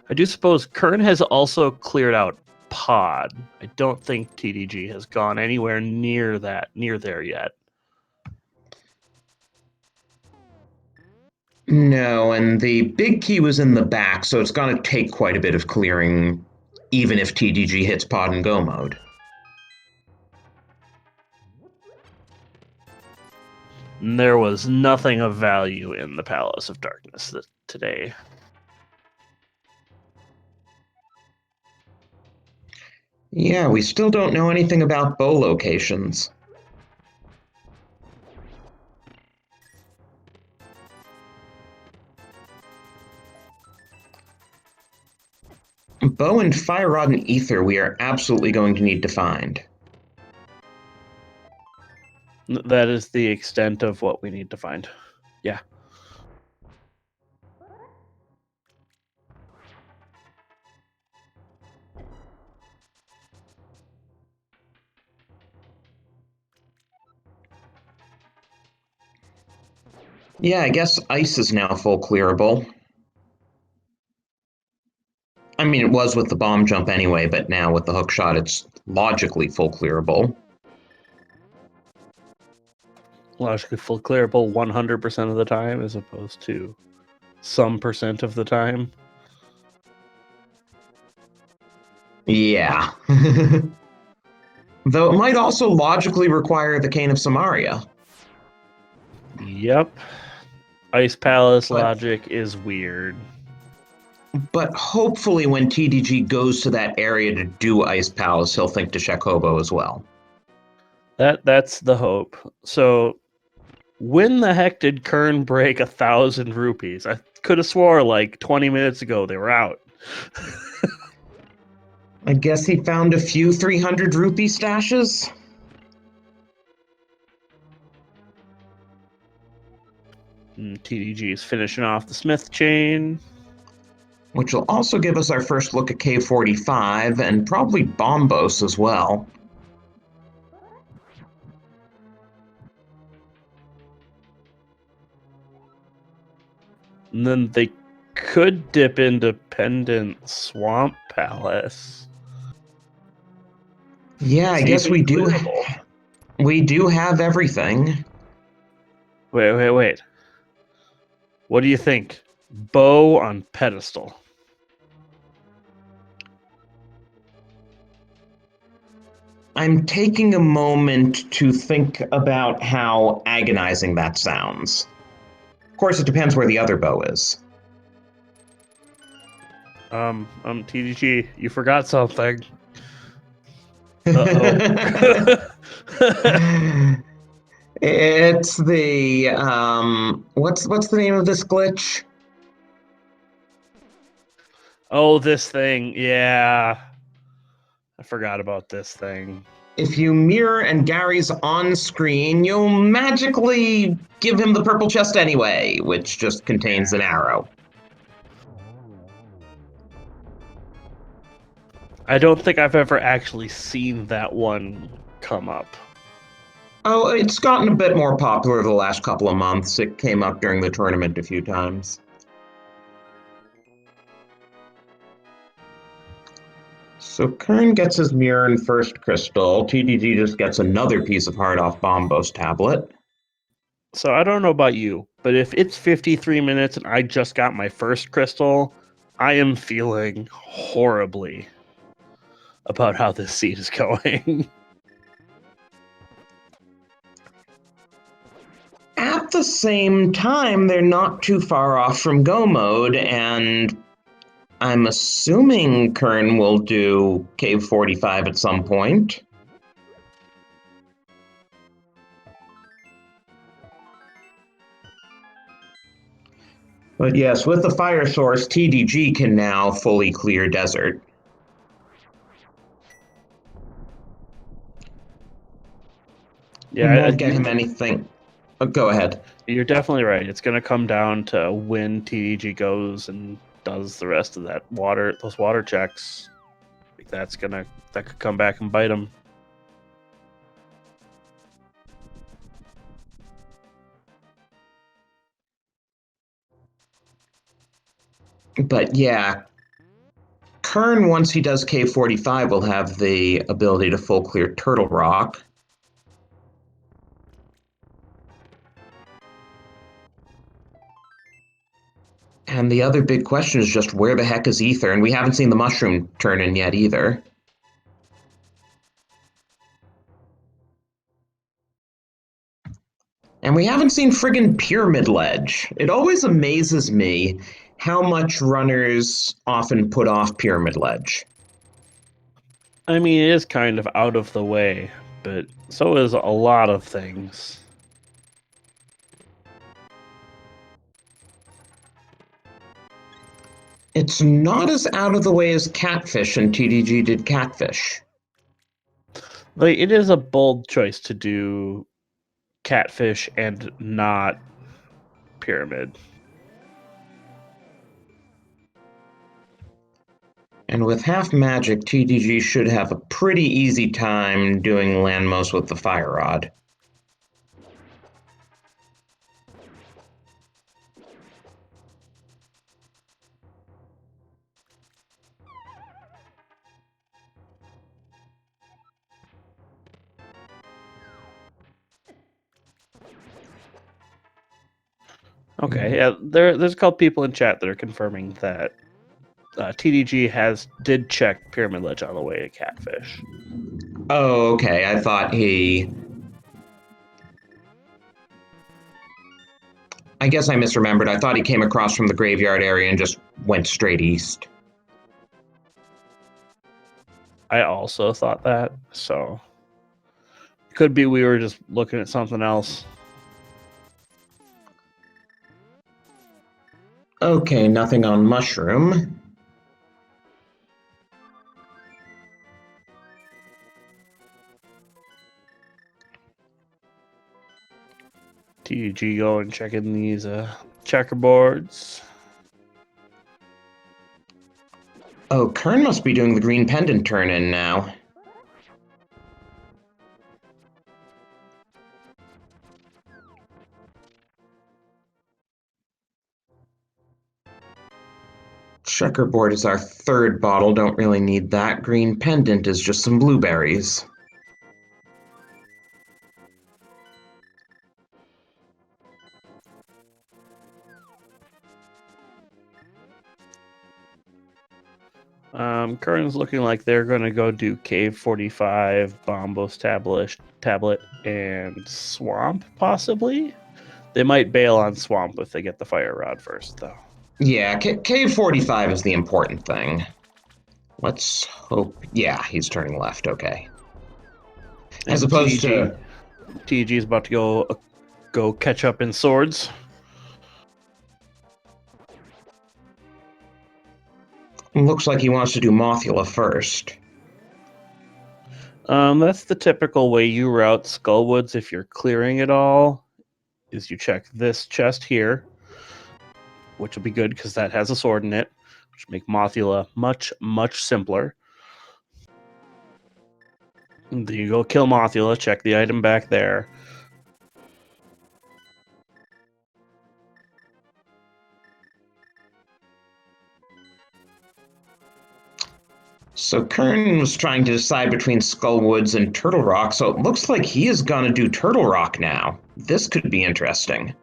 I do suppose Qirn has also cleared out Pod. I don't think TDG has gone anywhere near there yet. No, and the big key was in the back, so it's going to take quite a bit of clearing, even if TDG hits Pod and Go mode. And there was nothing of value in the Palace of Darkness today. Yeah, we still don't know anything about bow locations. Bow and Fire Rod and Ether we are absolutely going to need to find. That is the extent of what we need to find. Yeah. Yeah, I guess ice is now full clearable. I mean, it was with the bomb jump anyway, but now with the hook shot, it's logically full clearable. Logically full clearable 100% of the time as opposed to some percent of the time. Yeah. Though it might also logically require the Cane of Samaria. Yep. Ice Palace logic is weird. But hopefully when TDG goes to that area to do Ice Palace, he'll think to Shakobo as well. That's the hope. So when the heck did Qirn break 1,000 rupees? I could have swore like 20 minutes ago they were out. I guess he found a few 300 rupee stashes? TDG is finishing off the Smith chain. Which will also give us our first look at K45 and probably Bombos as well. And then they could dip into Pendant Swamp Palace. Yeah, I guess we do. We do have everything. Wait. What do you think? Bow on pedestal. I'm taking a moment to think about how agonizing that sounds. Of course, it depends where the other bow is. TDG, you forgot something. Uh-oh. It's the what's the name of this glitch? Oh, this thing. Yeah. I forgot about this thing. If you mirror and Gary's on screen, you'll magically give him the purple chest anyway, which just contains an arrow. I don't think I've ever actually seen that one come up. Oh, it's gotten a bit more popular the last couple of months. It came up during the tournament a few times. So Qirn gets his mirror and first crystal. TDG just gets another piece of heart off Bombos tablet. So I don't know about you, but if it's 53 minutes and I just got my first crystal, I am feeling horribly about how this seed is going. At the same time, they're not too far off from go mode, and I'm assuming Qirn will do Cave 45 at some point. But yes, with the fire source, TDG can now fully clear desert. Yeah, Won't get him anything. Go ahead. You're definitely right. It's going to come down to when TDG goes and does the rest of those water checks. That could come back and bite him. But yeah, Qirn, once he does Cave 45, will have the ability to full clear Turtle Rock. And the other big question is just where the heck is Ether? And we haven't seen the mushroom turn in yet either. And we haven't seen friggin' Pyramid Ledge. It always amazes me how much runners often put off Pyramid Ledge. I mean, it is kind of out of the way, but so is a lot of things. It's not as out of the way as Catfish, and TDG did Catfish. Like, it is a bold choice to do Catfish and not Pyramid. And with half magic, TDG should have a pretty easy time doing Landmost with the Fire Rod. Okay, yeah, there's a couple people in chat that are confirming that TDG did check Pyramid Ledge on the way to Catfish. Oh, okay. I thought I guess I misremembered. I thought he came across from the graveyard area and just went straight east. I also thought that, so could be we were just looking at something else. Okay, nothing on Mushroom. TG go and checking these checkerboards. Oh, Qirn must be doing the green pendant turn in now. Checkerboard is our third bottle, don't really need that. Green pendant is just some blueberries. Qirn's looking like they're going to go do Cave 45, Bombos tablet, and Swamp, possibly? They might bail on Swamp if they get the Fire Rod first, though. Yeah, Cave 45 is the important thing. Let's hope... Yeah, he's turning left, okay. As And opposed to... TG is about to go catch up in swords. Looks like he wants to do Mothula first. That's the typical way you route Skullwoods if you're clearing it all, is you check this chest here, which will be good because that has a sword in it, which make Mothula much, much simpler. And then you go kill Mothula, check the item back there. So Qirn was trying to decide between Skullwoods and Turtle Rock, so it looks like he is going to do Turtle Rock now. This could be interesting.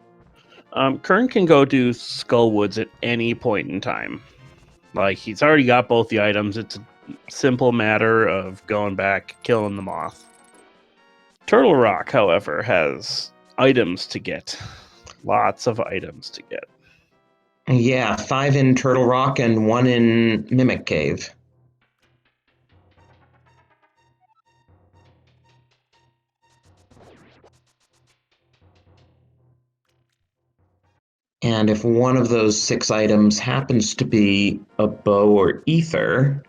Qirn can go do Skullwoods at any point in time. Like, he's already got both the items. It's a simple matter of going back, killing the moth. Turtle Rock, however, has items to get. Lots of items to get. Yeah, 5 in Turtle Rock and 1 in Mimic Cave. And if one of those 6 items happens to be a bow or ether,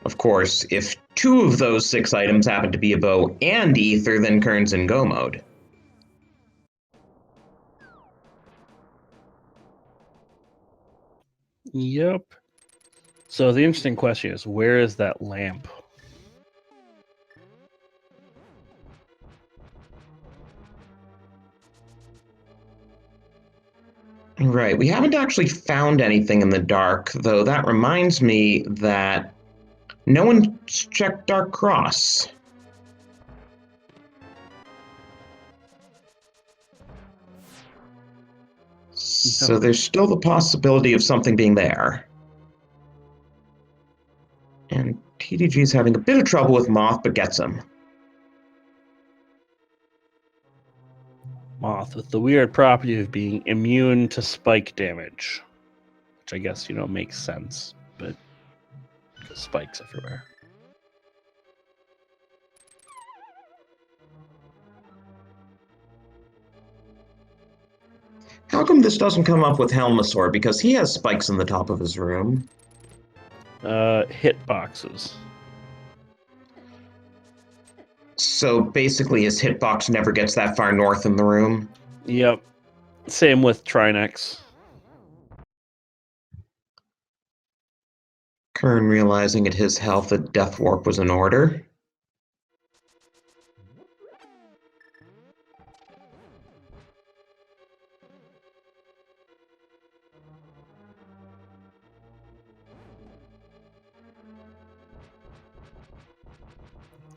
of course, if 2 of those 6 items happen to be a bow and ether, then Qirn's in go mode. Yep. So the interesting question is, where is that lamp? Right, we haven't actually found anything in the dark, though that reminds me that no one's checked Dark Cross. So there's still the possibility of something being there. And TDG's having a bit of trouble with Moth, but gets him. Moth with the weird property of being immune to spike damage. Which I guess, makes sense. But spikes everywhere. How come this doesn't come up with Helmasaur? Because he has spikes in the top of his room. Hit boxes. So basically his hitbox never gets that far north in the room. Yep. Same with Trinex. Qirn realizing at his health that Death Warp was in order.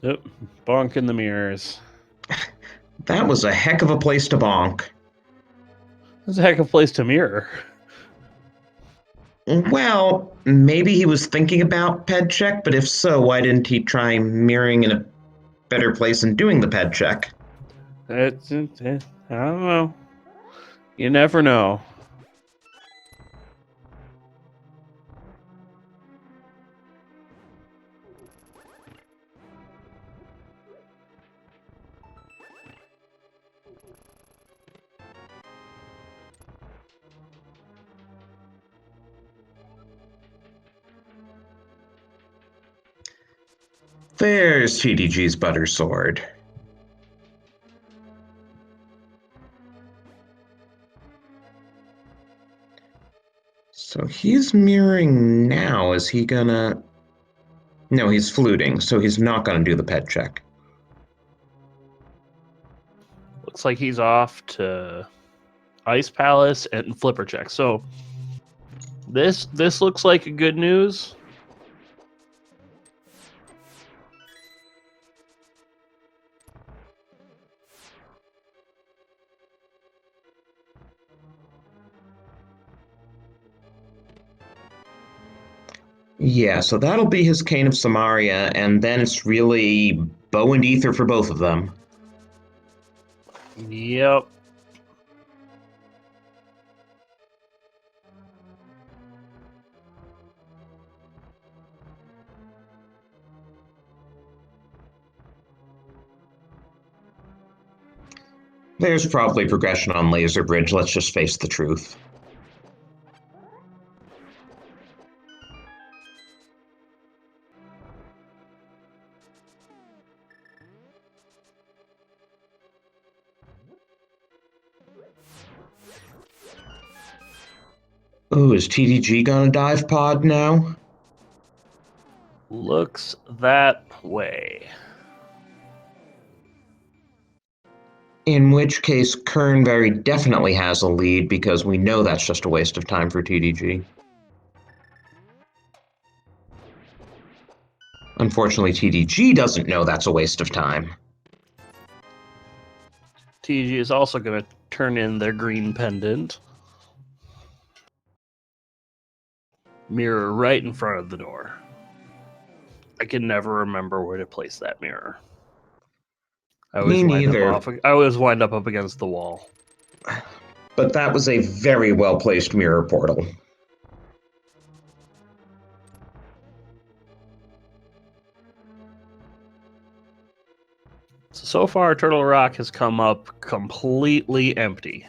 Yep. Bonk in the mirrors. That was a heck of a place to bonk. That's a heck of a place to mirror. Well, maybe he was thinking about ped check, but if so, why didn't he try mirroring in a better place and doing the ped check? I don't know. You never know. There's TDG's butter sword. So he's mirroring now. Is he gonna... No, he's fluting, so he's not gonna do the ped check. Looks like he's off to Ice Palace and Flipper check. So this looks like a good news. Yeah, so that'll be his Cane of Samaria, and then it's really bow and ether for both of them. Yep. There's probably progression on Laser Bridge, let's just face the truth. Ooh, is TDG gonna dive pod now? Looks that way. In which case, Qirn very definitely has a lead, because we know that's just a waste of time for TDG. Unfortunately, TDG doesn't know that's a waste of time. TG is also going to turn in their green pendant. Mirror right in front of the door. I can never remember where to place that mirror. I always wind up against the wall. But that was a very well-placed mirror portal. So far, Turtle Rock has come up completely empty.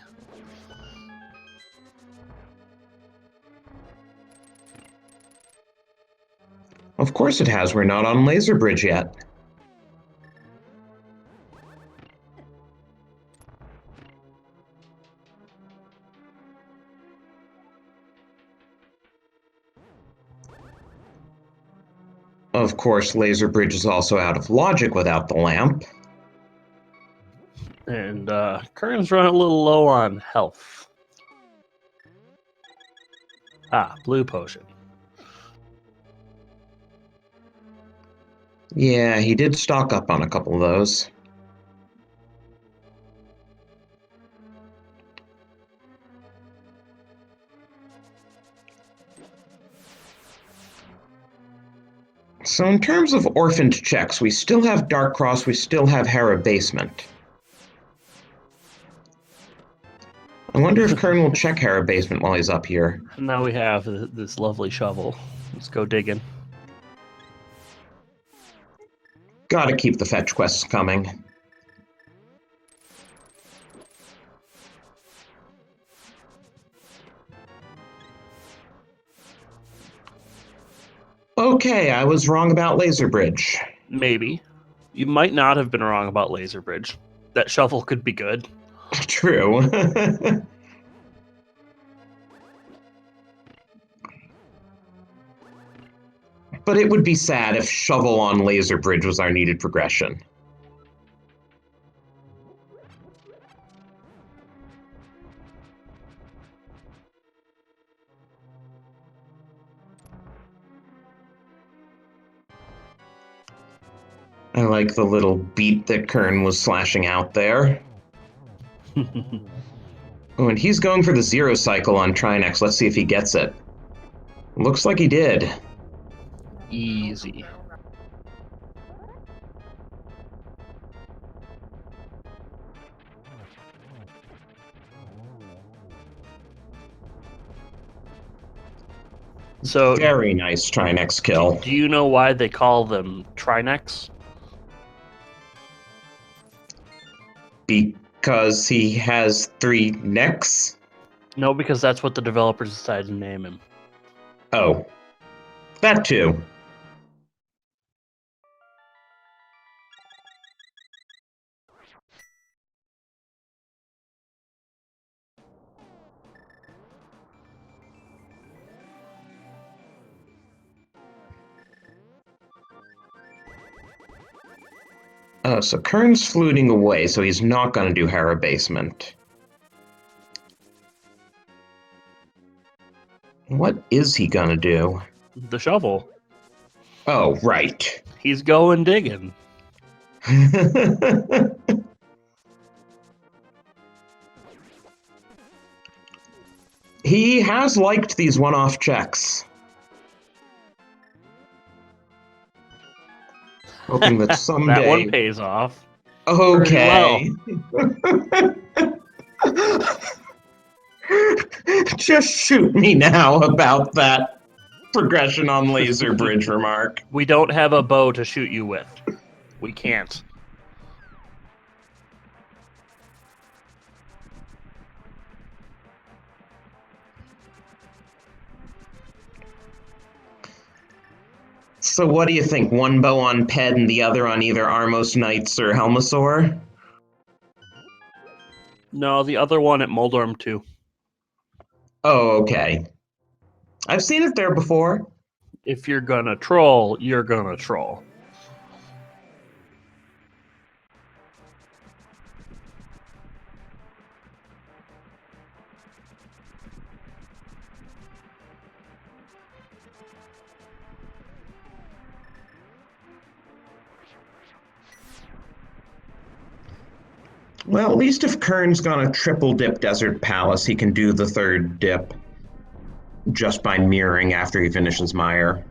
Of course it has. We're not on Laser Bridge yet. Of course, Laser Bridge is also out of logic without the lamp. And Qirn's running a little low on health. Ah, blue potion. Yeah, he did stock up on a couple of those. So in terms of orphaned checks, we still have Dark Cross, we still have Hera Basement. I wonder if Qirn will check Hera Basement while he's up here. Now we have this lovely shovel. Let's go digging. Gotta keep the fetch quests coming. Okay, I was wrong about Laser Bridge. Maybe. You might not have been wrong about Laser Bridge. That shovel could be good. True. But it would be sad if shovel on Laser Bridge was our needed progression. I like the little beat that Qirn was slashing out there. Oh, and he's going for the zero cycle on Trinex. Let's see if he gets it. Looks like he did. Easy. So very nice Trinex kill. Do you know why they call them Trinex? Because he has 3 necks? No, because that's what the developers decided to name him. Oh. That too. Oh, so Qirn's fluting away, so he's not going to do Hera Basement. What is he going to do? The shovel. Oh, right. He's going digging. He has liked these one-off checks. Hoping that someday... that one pays off. Okay. Well. Just shoot me now about that progression on Laser Bridge remark. We don't have a bow to shoot you with. We can't. So what do you think? One bow on Ped and the other on either Armos Knights or Helmasaur? No, the other one at Moldorm too. Oh, okay. I've seen it there before. If you're gonna troll, you're gonna troll. Well, at least if Qirn's gonna triple dip Desert Palace, he can do the third dip just by mirroring after he finishes Mire.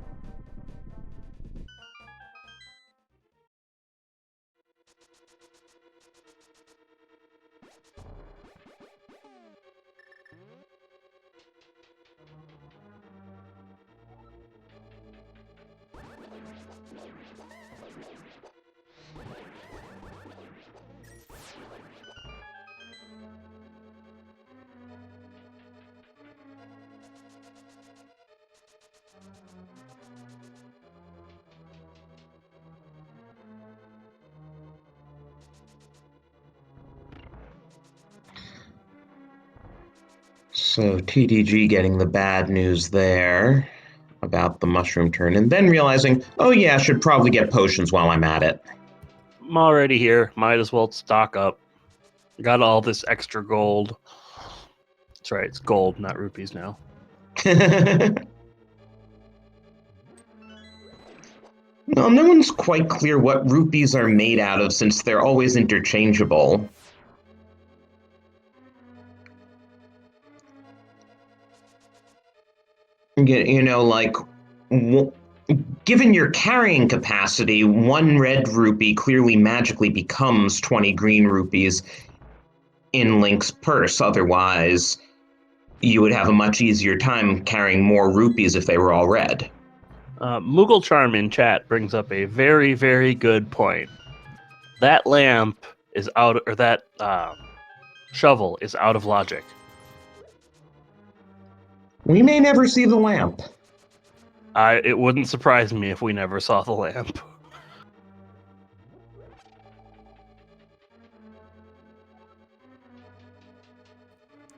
So TDG getting the bad news there about the mushroom turn, and then realizing, oh yeah, I should probably get potions while I'm at it. I'm already here. Might as well stock up. Got all this extra gold. That's right, it's gold, not rupees now. Well, no one's quite clear what rupees are made out of since they're always interchangeable. You know, like, given your carrying capacity, 1 red rupee clearly magically becomes 20 green rupees in Link's purse. Otherwise, you would have a much easier time carrying more rupees if they were all red. Moogle Charm in chat brings up a very, very good point. That lamp is out, or that shovel is out of logic. We may never see the lamp. It wouldn't surprise me if we never saw the lamp.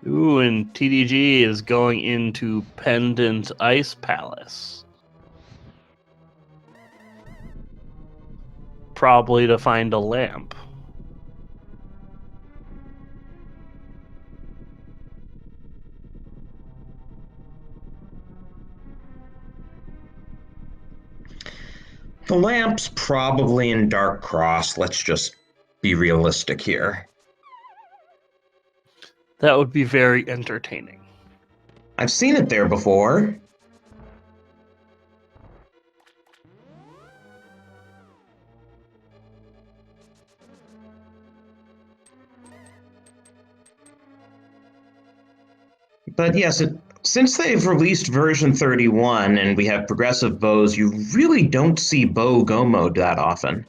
Ooh, and TDG is going into Pendant Ice Palace. Probably to find a lamp. The lamp's probably in Dark Cross. Let's just be realistic here. That would be very entertaining. I've seen it there before. But yes, since they've released version 31 and we have progressive bows, you really don't see bow go mode that often.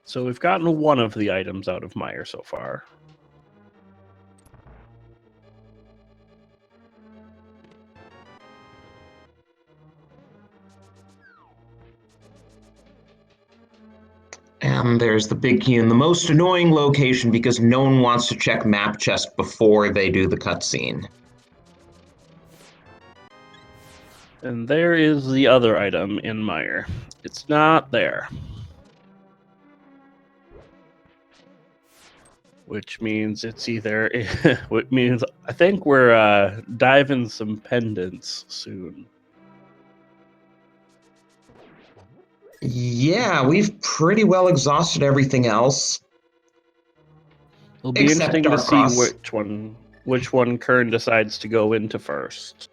So we've gotten one of the items out of Mire so far. And there's the big key in the most annoying location because no one wants to check map chest before they do the cutscene. And there is the other item in Mire. It's not there. Which means it's either... which means I think we're diving some pendants soon. Yeah, we've pretty well exhausted everything else. It'll be interesting to see which one Qirn decides to go into first.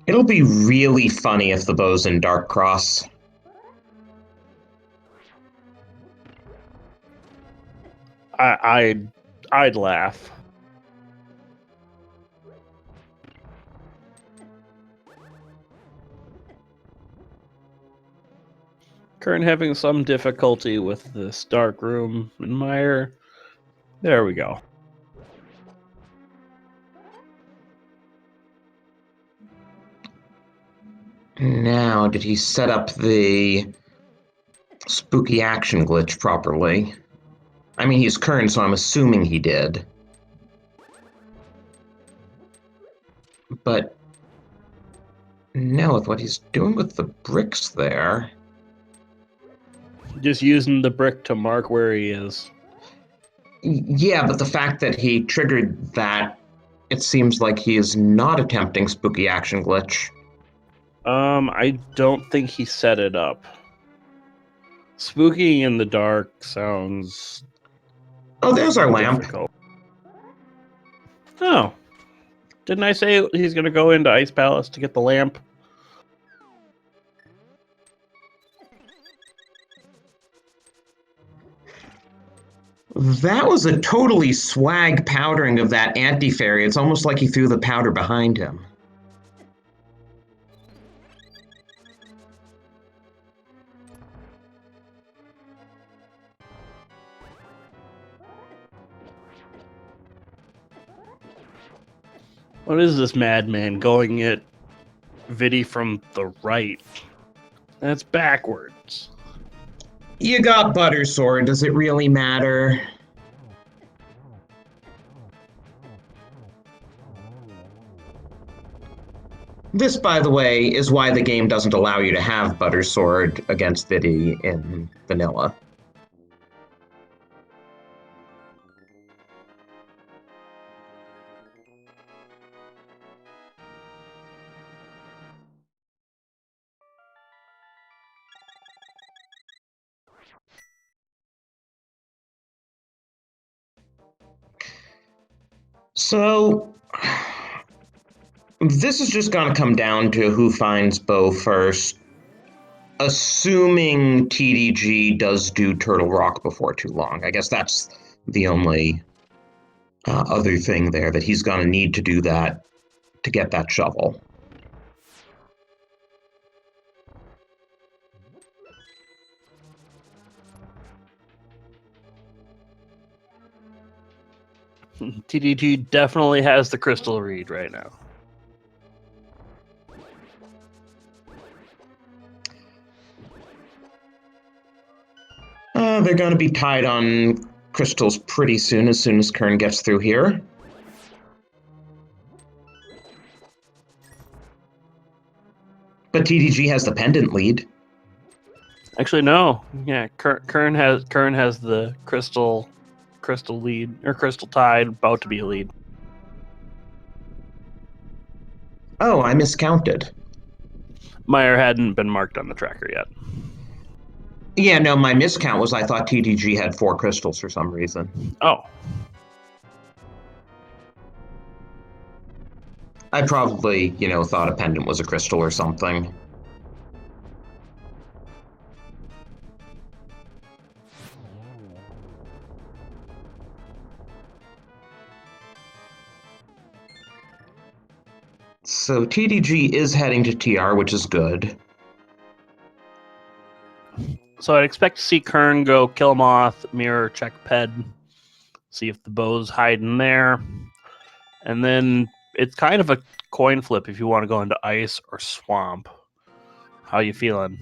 It'll be really funny if the bow's in Dark Cross. I'd laugh. Qirn having some difficulty with this dark room in Mire. There we go. Now, did he set up the spooky action glitch properly? I mean, he's Qirn, so I'm assuming he did. But no, with what he's doing with the bricks there... Just using the brick to mark where he is. Yeah, but the fact that he triggered that, it seems like he is not attempting spooky action glitch. I don't think he set it up. Spooky in the dark sounds Oh, there's our lamp. difficult. Oh. Didn't I say he's going to go into Ice Palace to get the lamp? That was a totally swag powdering of that anti-fairy. It's almost like he threw the powder behind him. What is this madman going at Vidi from the right? That's backwards. You got Butter Sword. Does it really matter? This, by the way, is why the game doesn't allow you to have Butter Sword against Vidi in vanilla. So, this is just going to come down to who finds Bo first. Assuming TDG does do Turtle Rock before too long. I guess that's the only other thing there, that he's going to need to do that to get that shovel. TDG definitely has the crystal read right now. They're going to be tied on crystals pretty soon as Qirn gets through here. But TDG has the pendant lead. Actually, no. Yeah, Qirn has the crystal lead, or crystal tide, about to be a lead. Oh, I miscounted. Meyer hadn't been marked on the tracker yet. Yeah, no, my miscount was I thought TDG had 4 crystals for some reason. Oh. I probably, thought a pendant was a crystal or something. So TDG is heading to TR, which is good. So I'd expect to see Qirn go kill Moth, mirror, check Ped, see if the bow's hiding there. And then it's kind of a coin flip if you want to go into ice or swamp. How you feeling?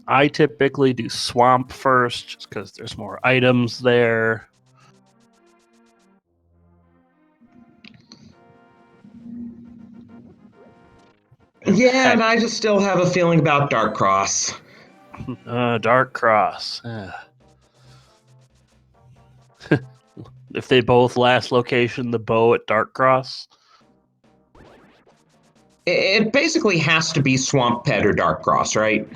I typically do swamp first, just because there's more items there. Yeah, and I just still have a feeling about Dark Cross. Dark Cross. If they both last location, the bow at Dark Cross. It basically has to be Swamp Ped or Dark Cross, right?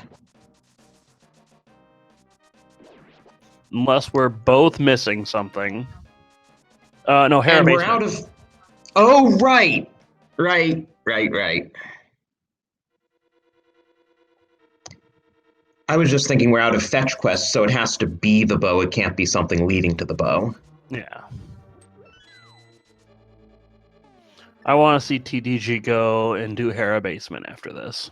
Unless we're both missing something. No, Hera and Basement. We're out of... Oh, right. Right. I was just thinking we're out of fetch quests, so it has to be the bow. It can't be something leading to the bow. Yeah. I want to see TDG go and do Hera Basement after this.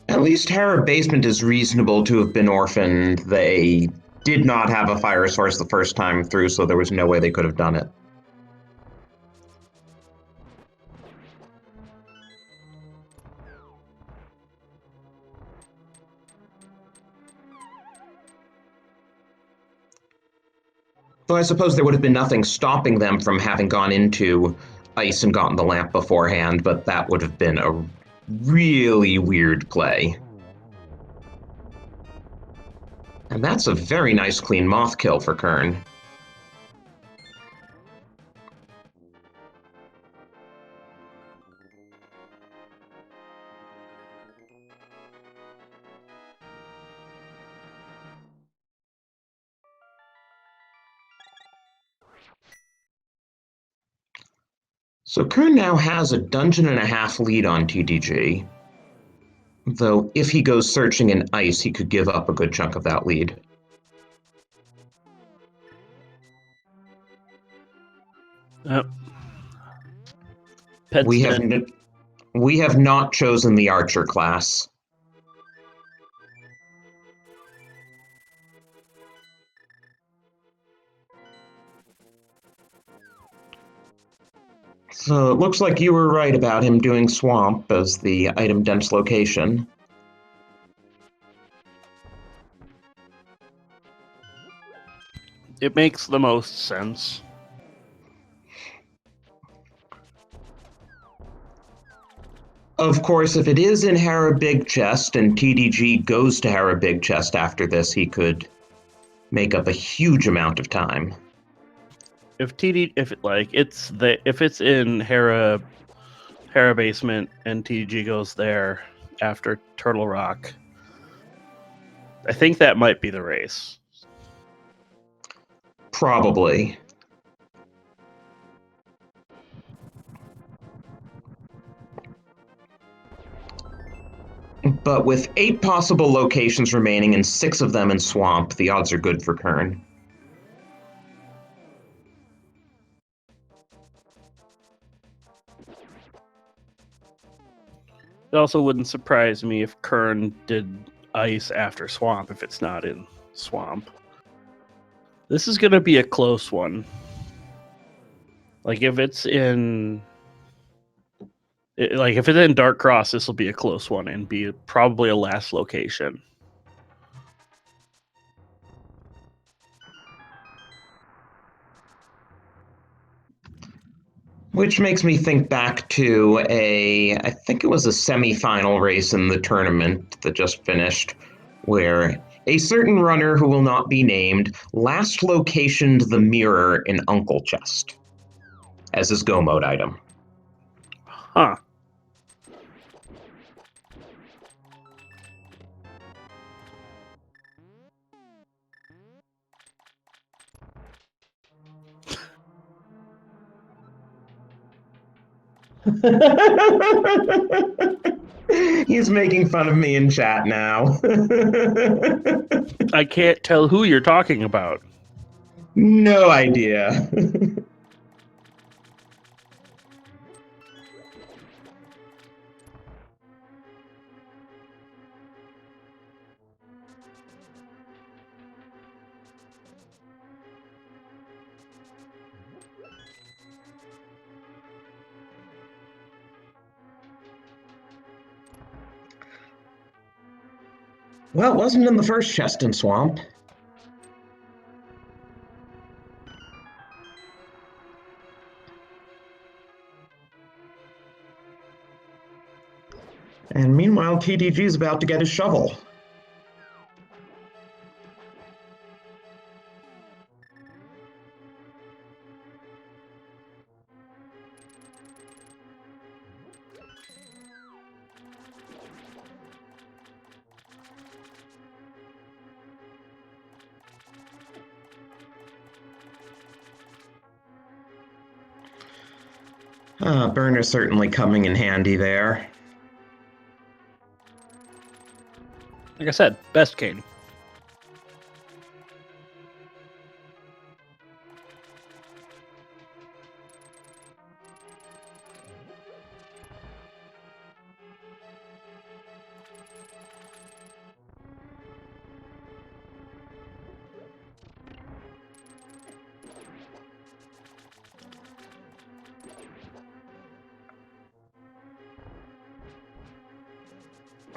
At least Hera Basement is reasonable to have been orphaned. They did not have a fire source the first time through, so there was no way they could have done it. Though I suppose there would have been nothing stopping them from having gone into ice and gotten the lamp beforehand, but that would have been a really weird play. And that's a very nice clean moth kill for Qirn. So Qirn now has a dungeon and a half lead on TDG, though if he goes searching in ice, he could give up a good chunk of that lead. Yep. We have not chosen the archer class. So it looks like you were right about him doing swamp as the item dense location. It makes the most sense. Of course, if it is in Hera Big Chest and TDG goes to Hera Big Chest after this, he could make up a huge amount of time. If it's in Hera basement and TDG goes there after Turtle Rock, I think that might be the race. Probably. But with 8 possible locations remaining and 6 of them in Swamp, the odds are good for Qirn. It also wouldn't surprise me if Qirn did ice after Swamp if it's not in Swamp. This is going to be a close one. Like if it's in Dark Cross, this will be a close one and be probably a last location. Which makes me think back to I think it was a semi-final race in the tournament that just finished, where a certain runner who will not be named last locationed the mirror in Uncle Chest as his go mode item. Huh. He's making fun of me in chat now. I can't tell who you're talking about. No idea. Well, it wasn't in the first chest in Swamp. And meanwhile, TDG is about to get his shovel. Burner's certainly coming in handy there. Like I said, best cane.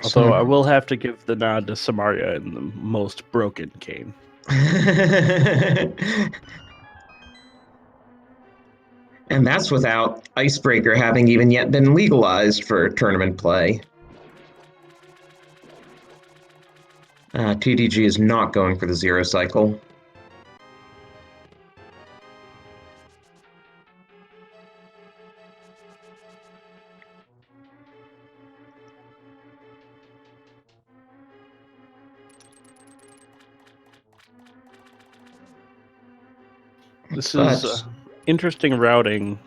Although I will have to give the nod to Samaria in the most broken cane. And that's without Icebreaker having even yet been legalized for tournament play. TDG is not going for the zero cycle. This is interesting routing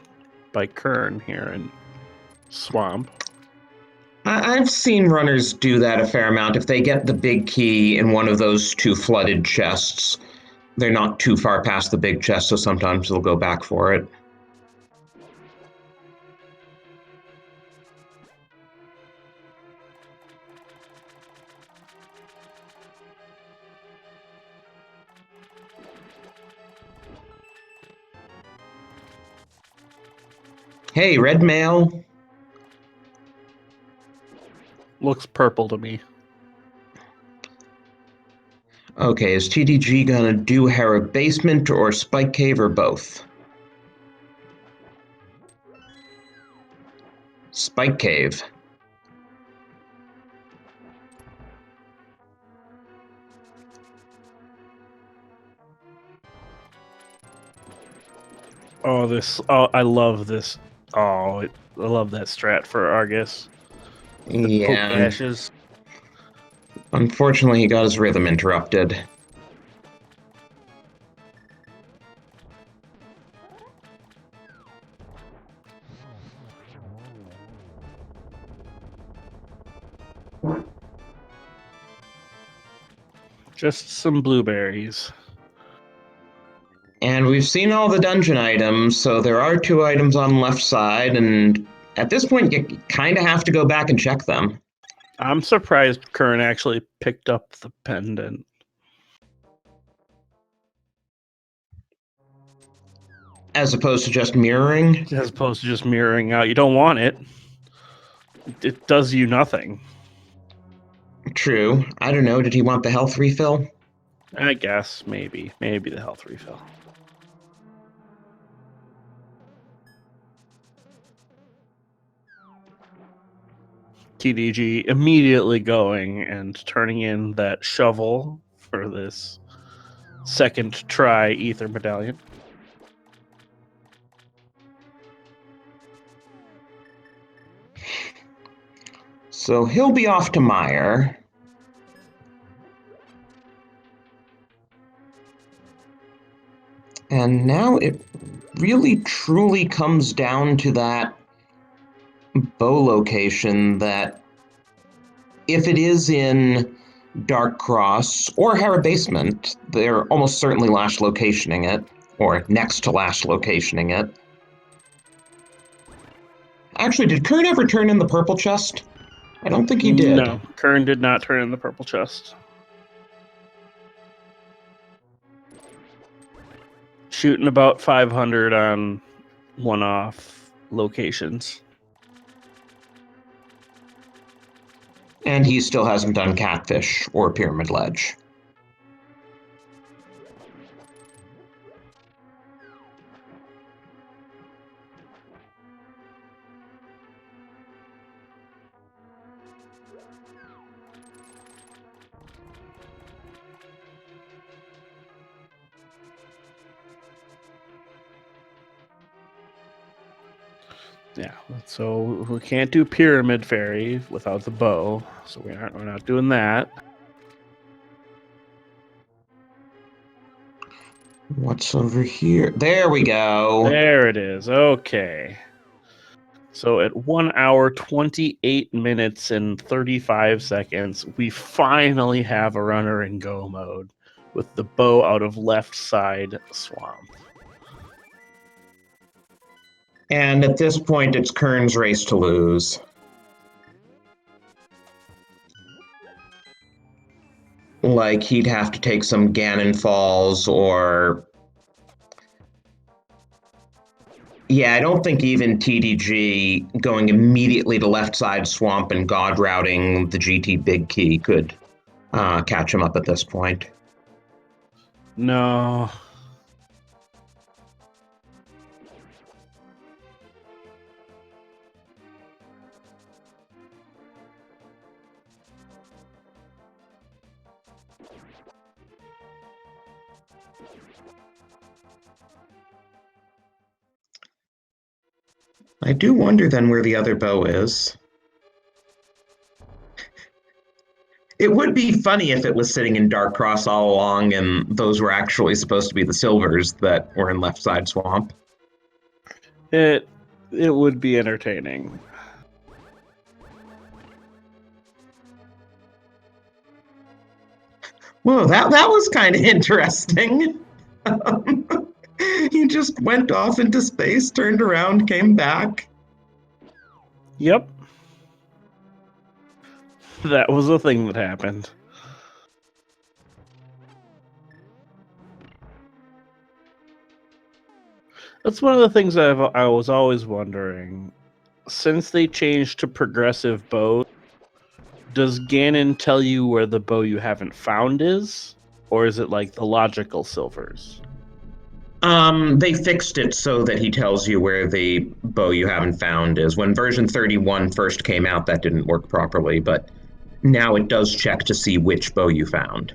by Qirn here in Swamp. I've seen runners do that a fair amount. If they get the big key in one of those two flooded chests, they're not too far past the big chest, so sometimes they'll go back for it. Hey, red mail. Looks purple to me. Okay, is TDG gonna do Hera Basement or Spike Cave or both? Spike Cave. Oh, this. Oh, I love this. Oh, I love that strat for Argus. The poke dashes. Unfortunately, he got his rhythm interrupted. Just some blueberries. And we've seen all the dungeon items, so there are 2 items on the left side, and at this point you kind of have to go back and check them. I'm surprised Qirn actually picked up the pendant. As opposed to just mirroring? As opposed to just mirroring out. You don't want it. It does you nothing. True. I don't know, did he want the health refill? I guess, maybe. Maybe the health refill. TDG immediately going and turning in that shovel for this second try Ether Medallion. So he'll be off to Meyer. And now it really truly comes down to that bow location that if it is in Dark Cross or Hera Basement, they're almost certainly last locationing it, or next to last locationing it. Actually, did Qirn ever turn in the purple chest? I don't think he did. No, Qirn did not turn in the purple chest. Shooting about 500 on one-off locations. And he still hasn't done Catfish or Pyramid Ledge. Yeah, so we can't do Pyramid Fairy without the bow, so we're not doing that. What's over here? There we go. There it is. Okay. So at 1 hour, 28 minutes, and 35 seconds, we finally have a runner in go mode with the bow out of left side swamp. And at this point, it's Qirn's race to lose. Like, he'd have to take some Ganon Falls or Yeah, I don't think even TDG going immediately to left side swamp and god routing the GT big key could catch him up at this point. No. I do wonder then where the other bow is. It would be funny if it was sitting in Dark Cross all along and those were actually supposed to be the silvers that were in left side swamp. It would be entertaining. Whoa, that was kind of interesting. He just went off into space, turned around, came back. Yep. That was a thing that happened. That's one of the things I was always wondering. Since they changed to progressive bows, does Ganon tell you where the bow you haven't found is? Or is it like the logical silvers? They fixed it so that he tells you where the bow you haven't found is. When version 31 first came out, that didn't work properly, but now it does check to see which bow you found.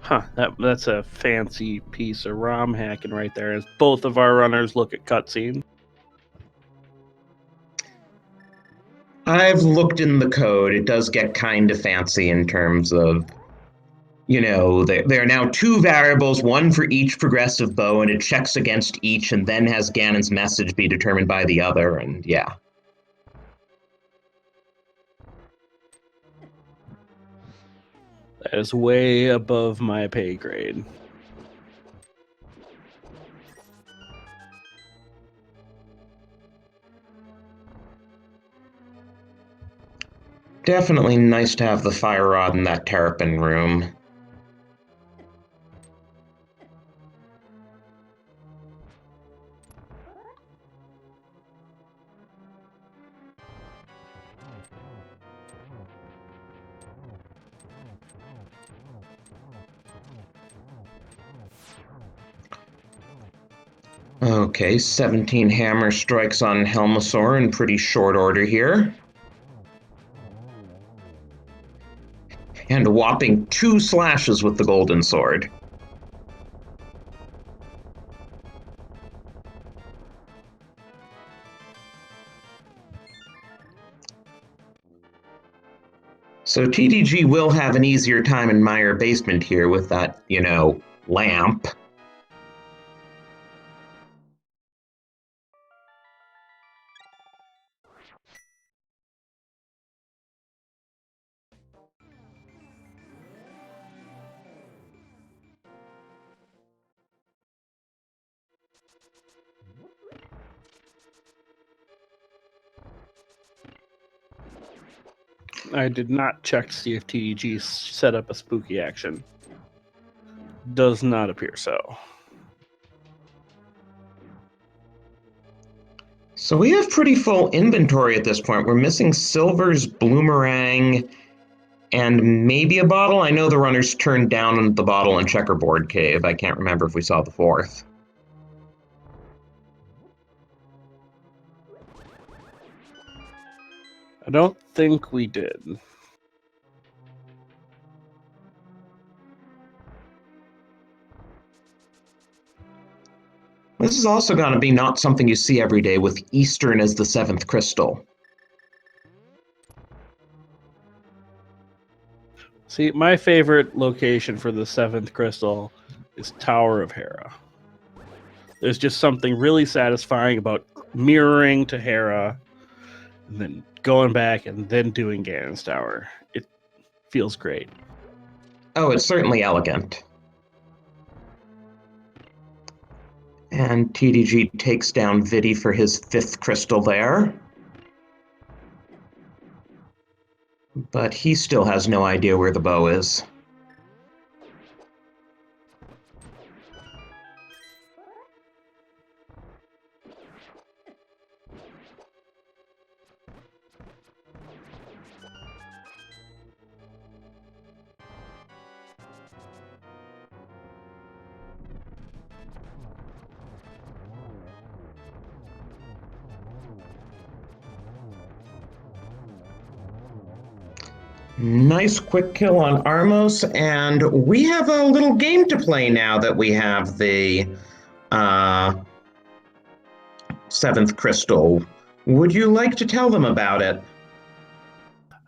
Huh, that's a fancy piece of ROM hacking right there, as both of our runners look at cutscene. I've looked in the code. It does get kind of fancy in terms of, you know, there are now two variables, one for each progressive bow, and it checks against each and then has Ganon's message be determined by the other, and yeah. That is way above my pay grade. Definitely nice to have the fire rod in that terrapin room. Okay, 17 hammer strikes on Helmasaur in pretty short order here. And a whopping 2 slashes with the golden sword. So TDG will have an easier time in Meyer Basement here with that, you know, lamp. I did not check to see if TDG set up a spooky action. Does not appear so. So we have pretty full inventory at this point. We're missing Silver's Bloomerang and maybe a bottle. I know the runners turned down the bottle in Checkerboard Cave. I can't remember if we saw the fourth. I don't think we did. This is also going to be not something you see every day with Eastern as the 7th crystal. See, my favorite location for the 7th crystal is Tower of Hera. There's just something really satisfying about mirroring to Hera and then going back and then doing Ganon's Tower. It feels great. Oh, it's certainly elegant. And TDG takes down Vidi for his 5th crystal there. But he still has no idea where the bow is. Nice quick kill on Armos, and we have a little game to play now that we have the seventh crystal. Would you like to tell them about it?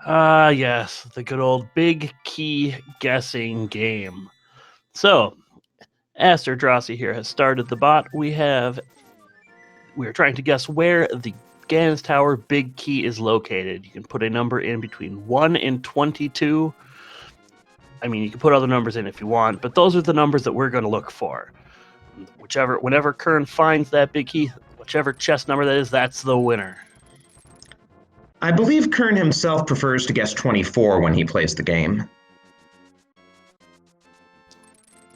Yes, the good old big key guessing game. So, Aster Drossi here has started the bot. We are trying to guess where the Gans Tower big key is located. You can put a number in between 1 and 22. I mean, you can put other numbers in if you want, but those are the numbers that we're going to look for. Whenever Qirn finds that big key, whichever chest number that is, that's the winner. I believe Qirn himself prefers to guess 24 when he plays the game.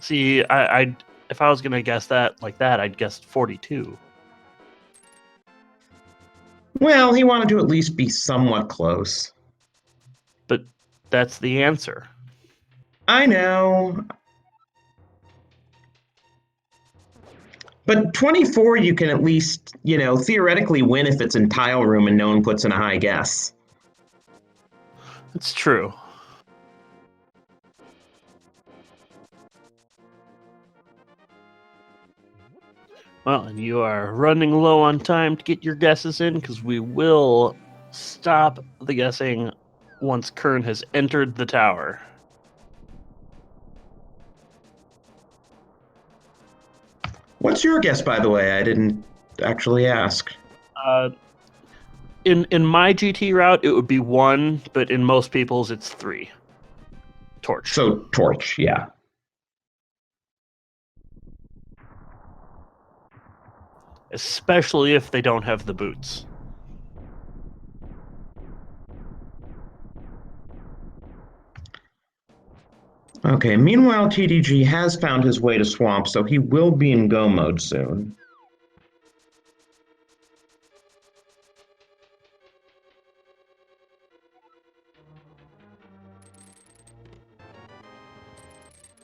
See, if I was going to guess that like that, I'd guess 42. Well, he wanted to at least be somewhat close. But that's the answer. I know. But 24, you can at least, theoretically win if it's in tile room and no one puts in a high guess. It's true. Well, and you are running low on time to get your guesses in, because we will stop the guessing once Qirn has entered the tower. What's your guess, by the way? I didn't actually ask. In my GT route, it would be 1, but in most people's, it's 3. Torch. So, torch, yeah. Especially if they don't have the boots. Okay, meanwhile, TDG has found his way to Swamp, so he will be in go mode soon.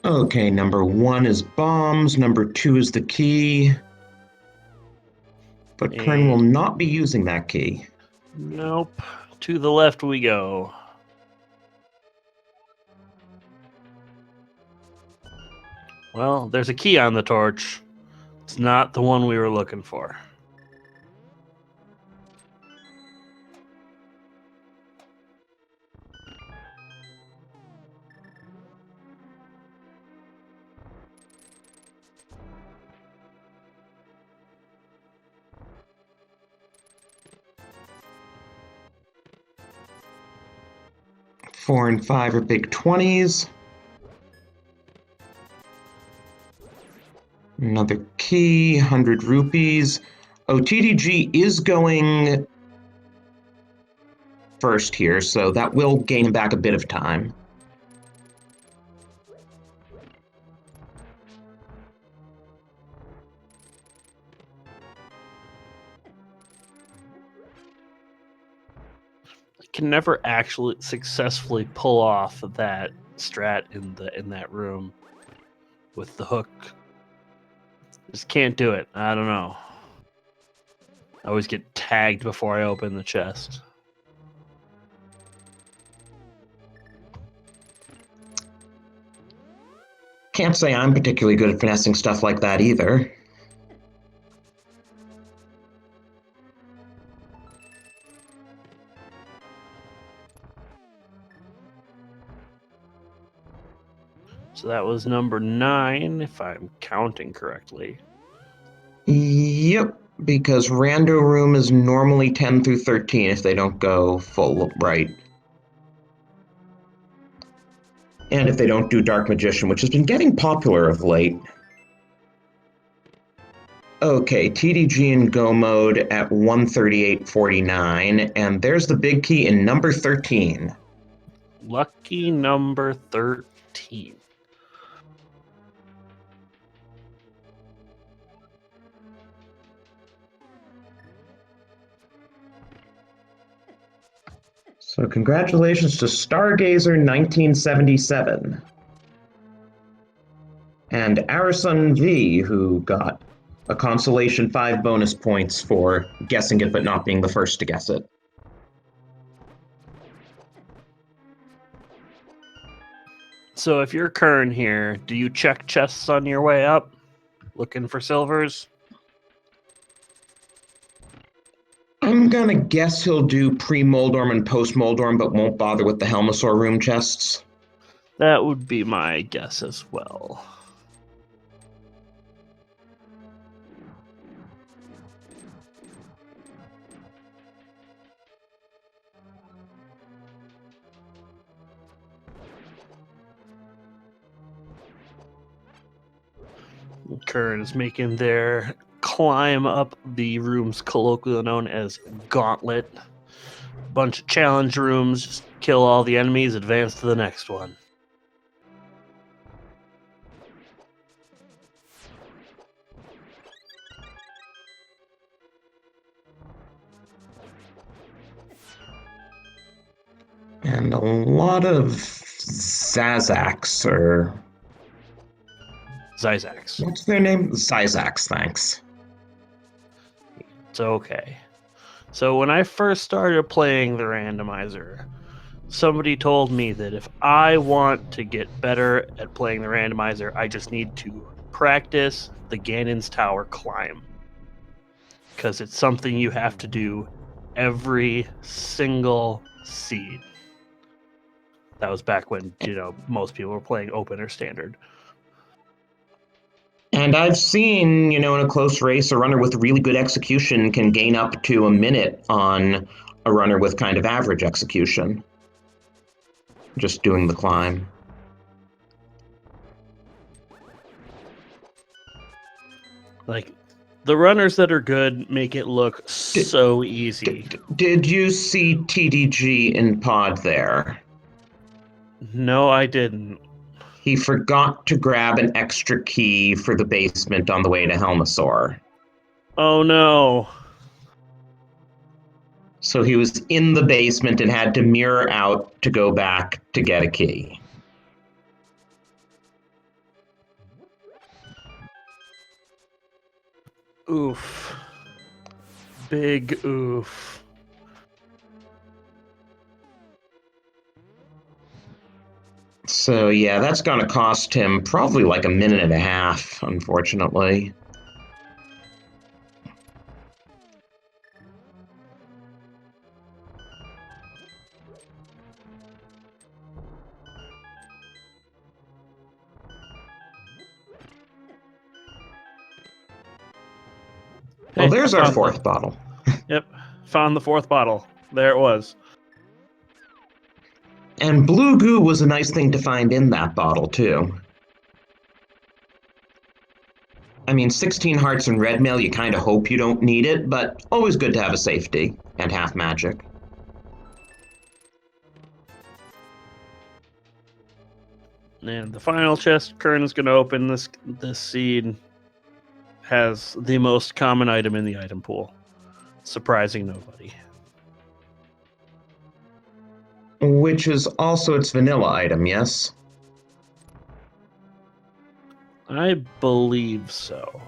Okay, number 1 is bombs, number 2 is the key. But Qirn will not be using that key. Nope. To the left we go. Well, there's a key on the torch. It's not the one we were looking for. Four and 5 are big 20s. Another key, 100 rupees. Oh, TDG is going first here, so that will gain him back a bit of time. Can never actually successfully pull off that strat in that room with the hook. Just can't do it. I don't know. I always get tagged before I open the chest. Can't say I'm particularly good at finessing stuff like that either. So that was number 9, if I'm counting correctly. Yep, because Rando Room is normally 10 through 13 if they don't go full right. And if they don't do Dark Magician, which has been getting popular of late. Okay, TDG in go mode at 138.49, and there's the big key in number 13. Lucky number 13. So congratulations to Stargazer 1977. And Arison V, who got a consolation 5 bonus points for guessing it but not being the first to guess it. So if you're Qirn here, do you check chests on your way up? Looking for silvers? I'm gonna guess he'll do pre-Moldorm and post-Moldorm, but won't bother with the Helmasaur room chests. That would be my guess as well. Qirn is making their climb up the rooms colloquially known as Gauntlet. Bunch of challenge rooms, just kill all the enemies, advance to the next one. And a lot of Zazax, or Zyzax. what's their name? Zyzax, thanks. It's okay. So when I first started playing the randomizer, somebody told me that if I want to get better at playing the randomizer, I just need to practice the Ganon's Tower climb. Because it's something you have to do every single seed. That was back when, most people were playing open or standard. And I've seen, in a close race, a runner with really good execution can gain up to a minute on a runner with kind of average execution. Just doing the climb. Like, the runners that are good make it look so easy. Did you see TDG in pod there? No, I didn't. He forgot to grab an extra key for the basement on the way to Helmasaur. Oh no. So he was in the basement and had to mirror out to go back to get a key. Oof. Big oof. So yeah, that's gonna cost him probably like a minute and a half, unfortunately. Well, there's our fourth bottle. Yep, found the fourth bottle. There it was. And blue goo was a nice thing to find in that bottle, too. I mean, 16 hearts and red mail, you kind of hope you don't need it, but always good to have a safety and half magic. And the final chest Qirn is going to open, this seed has the most common item in the item pool. Surprising nobody. Which is also its vanilla item, yes? I believe so.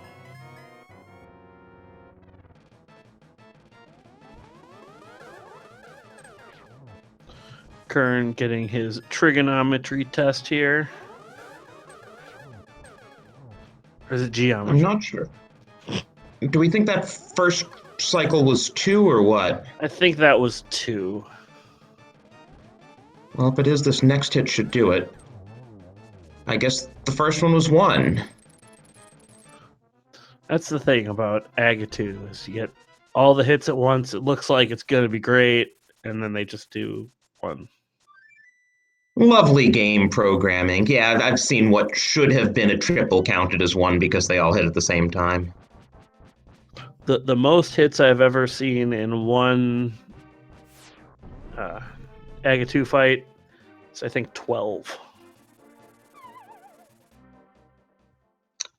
Qirn getting his trigonometry test here. Or is it geometry? I'm not sure. Do we think that first cycle was 2 or what? I think that was 2. Well, if it is, this next hit should do it. I guess the first one was 1. That's the thing about Agatu, is you get all the hits at once. It looks like it's going to be great, and then they just do 1. Lovely game programming. Yeah, I've seen what should have been a triple counted as 1 because they all hit at the same time. The most hits I've ever seen in one Agatu fight is, I think, 12.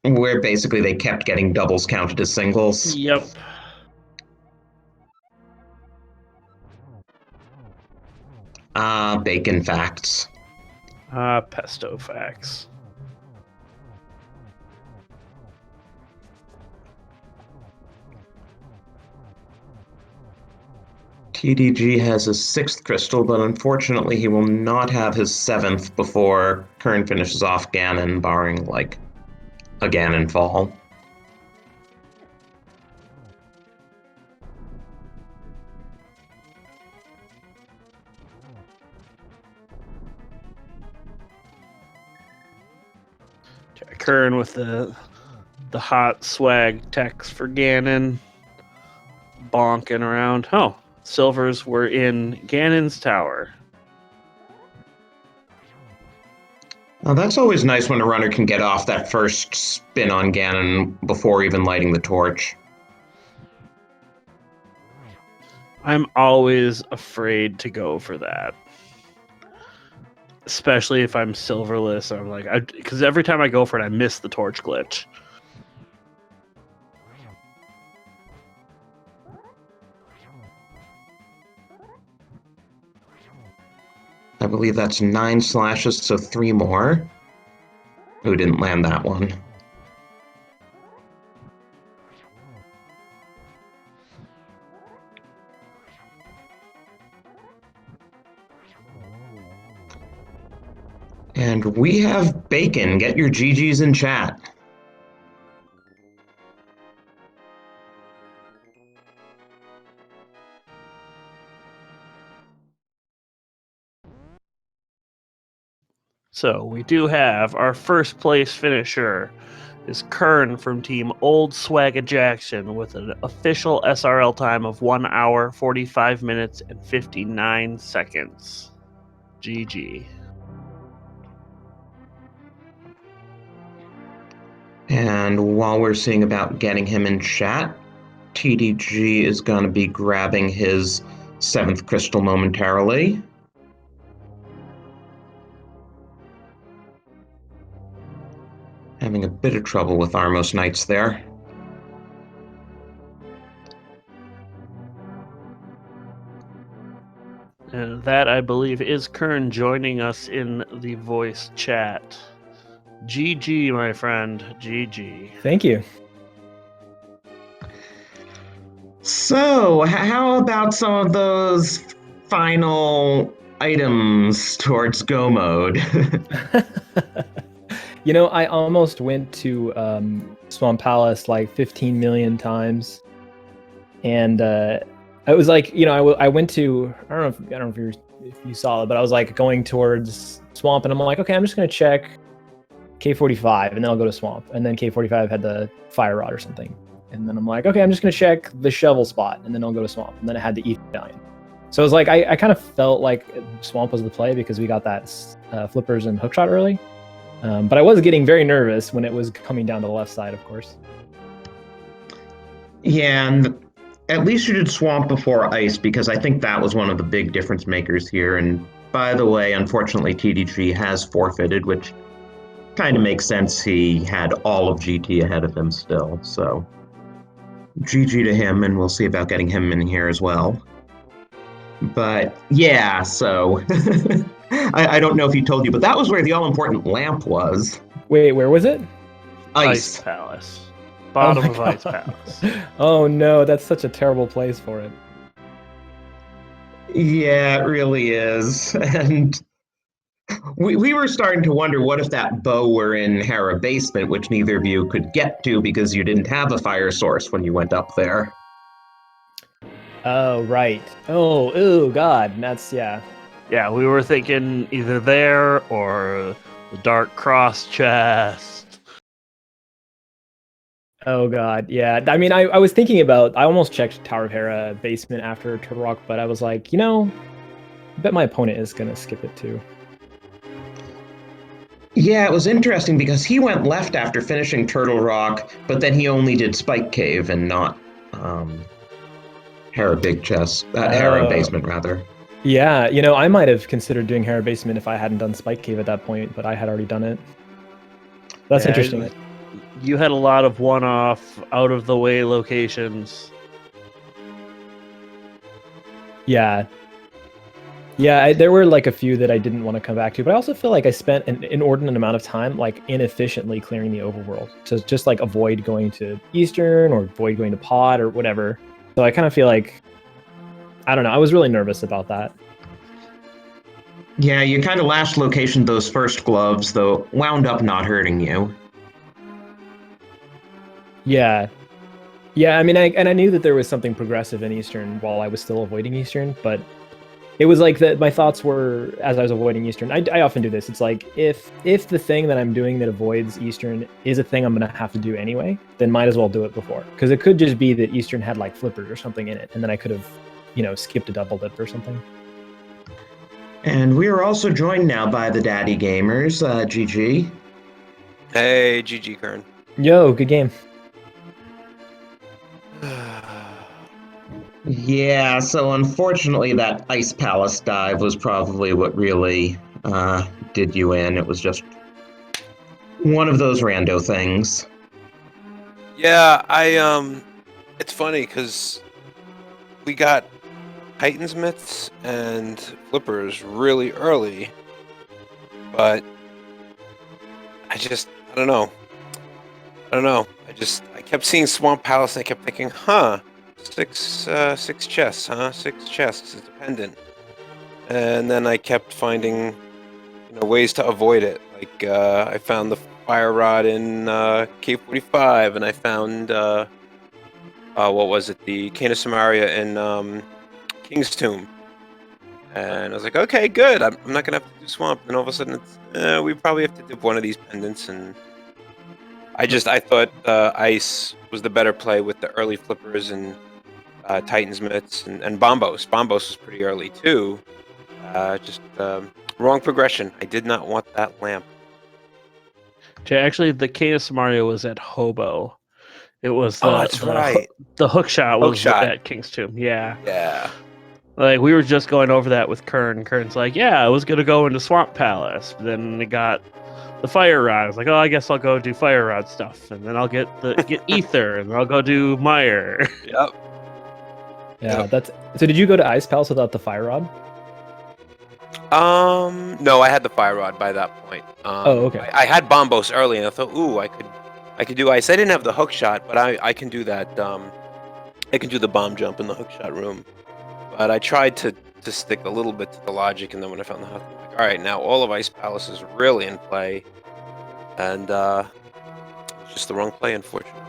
Where basically they kept getting doubles counted as singles. Yep. Bacon facts. Pesto facts. TDG has his 6th crystal, but unfortunately he will not have his 7th before Qirn finishes off Ganon, barring, like, a Ganon fall. Qirn with the hot swag text for Ganon. Bonking around. Oh, silvers were in Ganon's tower. Now, that's always nice when a runner can get off that first spin on Ganon before even lighting the torch. I'm always afraid to go for that. Especially if I'm silverless. I'm like, because every time I go for it, I miss the torch glitch. I believe that's 9 slashes, so 3 more. Who didn't land that one? And we have Bacon. Get your GGs in chat. So we do have our first place finisher is Qirn from Team Old Swagga Jackson with an official SRL time of 1 hour, 45 minutes, and 59 seconds. GG. And while we're seeing about getting him in chat, TDG is going to be grabbing his 7th crystal momentarily. Having a bit of trouble with Armos Knights there. And that, I believe, is Qirn joining us in the voice chat. GG, my friend. GG. Thank you. So, how about some of those final items towards Go mode? You know, I almost went to Swamp Palace like 15 million times, and I was like, you know, I went to I don't know if you saw it, but I was like going towards Swamp, and I'm like, okay, I'm just gonna check K45, and then I'll go to Swamp, and then K45 had the Fire Rod or something, and then I'm like, okay, I'm just gonna check the Shovel spot, and then I'll go to Swamp, and then it had the E-Medallion. So it was like I kind of felt like Swamp was the play because we got that flippers and hookshot early. But I was getting very nervous when it was coming down to the left side, of course. Yeah, and at least you did Swamp before Ice, because I think that was one of the big difference makers here. And by the way, unfortunately, TDG has forfeited, which kind of makes sense. He had all of GT ahead of him still, so GG to him, and we'll see about getting him in here as well. But yeah, so I don't know if he told you, but that was where the all-important lamp was. Wait, where was it? Ice. Palace. Bottom Oh of my Ice Palace. Oh no, that's such a terrible place for it. Yeah, it really is. And we were starting to wonder, what if that bow were in Hera basement, which neither of you could get to because you didn't have a fire source when you went up there. Oh right. Oh God, that's yeah. Yeah, we were thinking either there or the Dark Cross chest. Oh God, yeah. I mean, I was thinking about. I almost checked Tower of Hera basement after Turtle Rock, but I was like, you know, I bet my opponent is gonna skip it too. Yeah, it was interesting because he went left after finishing Turtle Rock, but then he only did Spike Cave and not Hera Big Chest, Hera Basement rather. Yeah, you know, I might have considered doing Hera Basement if I hadn't done Spike Cave at that point, but I had already done it. That's Yeah, interesting. You had a lot of one-off, out-of-the-way locations. Yeah. Yeah, there were like a few that I didn't want to come back to, but I also feel like I spent an inordinate amount of time like inefficiently clearing the overworld to just like avoid going to Eastern or avoid going to Pod or whatever. So I kind of feel like I don't know. I was really nervous about that. Yeah, you kind of last locationed those first gloves, though wound up not hurting you. Yeah. Yeah, I mean, I knew that there was something progressive in Eastern while I was still avoiding Eastern, but it was like that. My thoughts were as I was avoiding Eastern. I often do this. It's like if the thing that I'm doing that avoids Eastern is a thing I'm gonna have to do anyway, then might as well do it before, because it could just be that Eastern had like flippers or something in it, and then I could have, skipped a double dip or something. And we are also joined now by the Daddy Gamers, GG. Hey, GG Qirn. Yo, good game. Yeah, so unfortunately that Ice Palace dive was probably what really did you in. It was just one of those rando things. Yeah, it's funny because we got Titan's Mitts and Flippers really early, but I don't know. I kept seeing Swamp Palace and I kept thinking, six chests, huh? 6 chests is dependent. And then I kept finding, ways to avoid it. Like, I found the Fire Rod in K45, and I found, what was it? The Cane of Samaria in King's Tomb. And I was like, okay, good. I'm not going to have to do Swamp. And all of a sudden, we probably have to dip one of these pendants. And I thought Ice was the better play with the early Flippers and Titan's Mitts and Bombos. Bombos was pretty early, too. Wrong progression. I did not want that lamp. Actually, the Cane of Samaria was at Hobo. It was that's right. The hook shot was Hookshot. at King's Tomb. Yeah. Yeah. Like, we were just going over that with Qirn. Qirn's like, yeah, I was going to go into Swamp Palace. But then it got the Fire Rod. I was like, oh, I guess I'll go do Fire Rod stuff. And then I'll get Ether, and then I'll go do Mire. Yep. Yeah, so did you go to Ice Palace without the Fire Rod? No, I had the Fire Rod by that point. Okay. I had Bombos early, and I thought, ooh, I could do Ice. I didn't have the hook shot, but I can do that. I can do the bomb jump in the hook shot room. But I tried to stick a little bit to the logic, and then when I found the hook, I'm like, all right, now all of Ice Palace is really in play, and it's just the wrong play, unfortunately.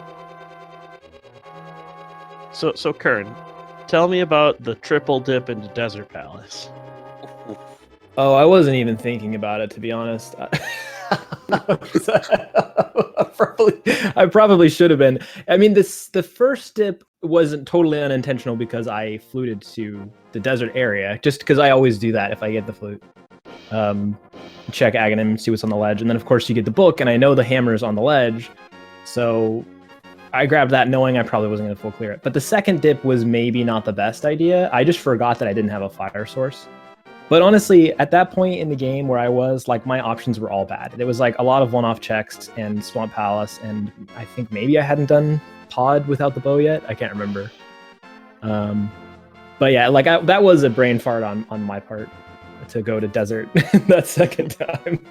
So Qirn, tell me about the triple dip into Desert Palace. Oh, I wasn't even thinking about it, to be honest. I probably should have been. I mean, the first dip wasn't totally unintentional because I fluted to the desert area, just because I always do that if I get the flute. Check Aghanim, see what's on the ledge, and then of course you get the book, and I know the hammer is on the ledge, so I grabbed that knowing I probably wasn't going to full clear it. But the second dip was maybe not the best idea. I just forgot that I didn't have a fire source. But honestly, at that point in the game where I was, like, my options were all bad. There was like a lot of one-off checks and Swamp Palace, and I think maybe I hadn't done Pod without the bow yet. I can't remember. But yeah, like that was a brain fart on my part to go to Desert that second time.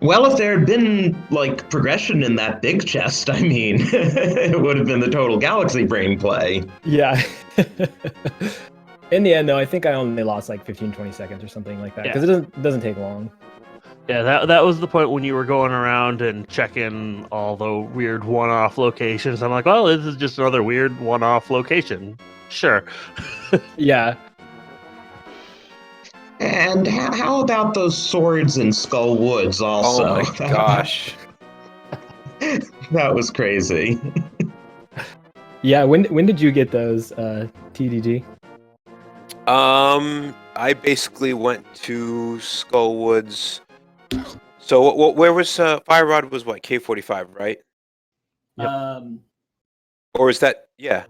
Well, if there had been, like, progression in that big chest, I mean, it would have been the total Galaxy Brain play. Yeah. In the end, though, I think I only lost like 15, 20 seconds or something like that, because it doesn't take long. Yeah, that was the point when you were going around and checking all the weird one-off locations. I'm like, well, this is just another weird one-off location. Sure. Yeah. And how about those swords in Skull Woods also? Oh my gosh. That was crazy. Yeah, when did you get those, TDG? I basically went to Skull Woods. So where was Fire Rod was what, K45, right? Yep. Or is that Yeah.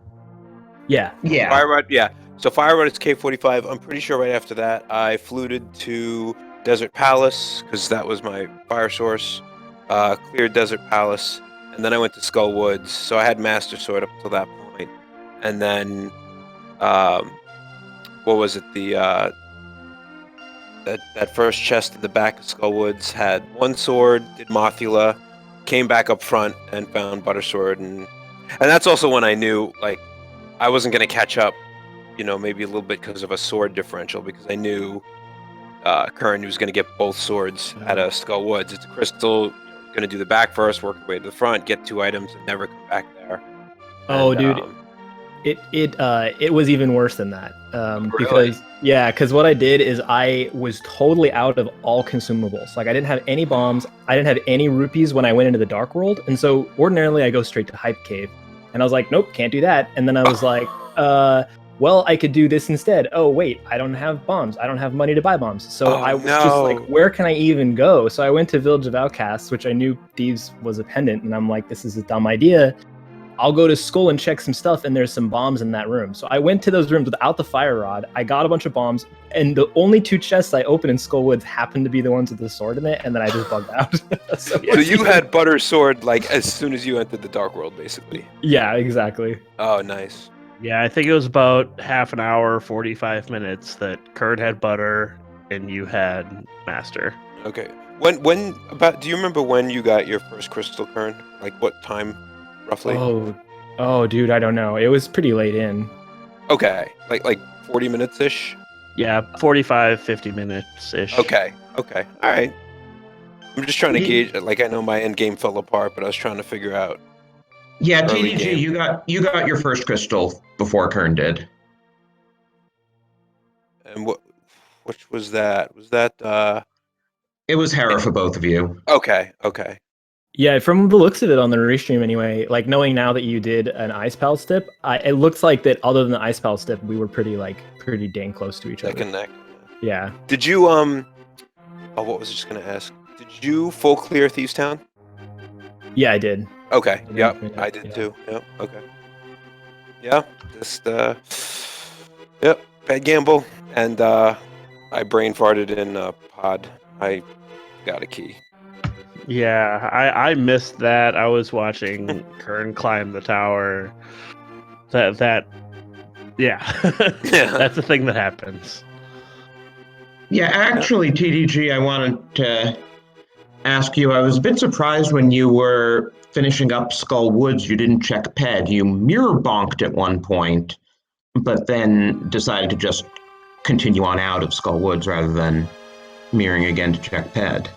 Yeah. Fire Rod? Yeah. So Fire Rod is K45. I'm pretty sure right after that I fluted to Desert Palace because that was my fire source. Cleared Desert Palace, and then I went to Skull Woods. So I had Master Sword up till that point, and then what was it? That first chest at the back of Skull Woods had one sword, did Mothula, came back up front and found Butter Sword, and that's also when I knew like I wasn't gonna catch up maybe a little bit because of a sword differential, because I knew Qirn was going to get both swords out of Skull Woods. It's a crystal, going to do the back first, work your way to the front, get 2 items, and never come back there. Oh, And, dude, it was even worse than that. Really? Because what I did is I was totally out of all consumables. Like I didn't have any bombs, I didn't have any rupees when I went into the Dark World, and so ordinarily I go straight to Hype Cave, and I was like, nope, can't do that. And then I was like, well, I could do this instead. Oh wait, I don't have bombs. I don't have money to buy bombs. So I was just like, where can I even go? So I went to Village of Outcasts, which I knew Thieves was a pendant, and I'm like, this is a dumb idea. I'll go to Skull and check some stuff, and there's some bombs in that room. So I went to those rooms without the fire rod. I got a bunch of bombs, and the only 2 chests I opened in Skull Woods happened to be the ones with the sword in it, and then I just bugged out. So you had Butter Sword like as soon as you entered the Dark World, basically. Yeah, exactly. Oh, nice. Yeah, I think it was about half an hour, 45 minutes that Qirn had butter and you had master. Okay. Do you remember when you got your first crystal, Qirn? Like what time, roughly? Oh, dude, I don't know. It was pretty late in. Okay. Like 40 minutes ish. Yeah, 45, 50 minutes ish. Okay. All right. I'm just trying to gauge it. Like I know my end game fell apart, but I was trying to figure out. Yeah, Early TDG, game. you got your first crystal before Qirn did. And which was that? Was that It was Hera for both of you. Okay. Yeah, from the looks of it on the restream anyway, like knowing now that you did an Ice Pal step, it looks like that other than the Ice Pal step, we were pretty dang close to each other. Connect. Yeah. Did you what was I just gonna ask? Did you full clear Thieves Town? Yeah, I did. Okay. I did, Yep. yeah, I did yeah. too. Yep. Okay. Yeah. Just yep. Bad gamble. And I brain farted in pod. I got a key. Yeah, I missed that. I was watching Qirn climb the tower. Yeah. Yeah. That's the thing that happens. Yeah, actually, TDG, I wanted to ask you, I was a bit surprised when you were finishing up Skull Woods, you didn't check PED. You mirror bonked at one point, but then decided to just continue on out of Skull Woods rather than mirroring again to check PED.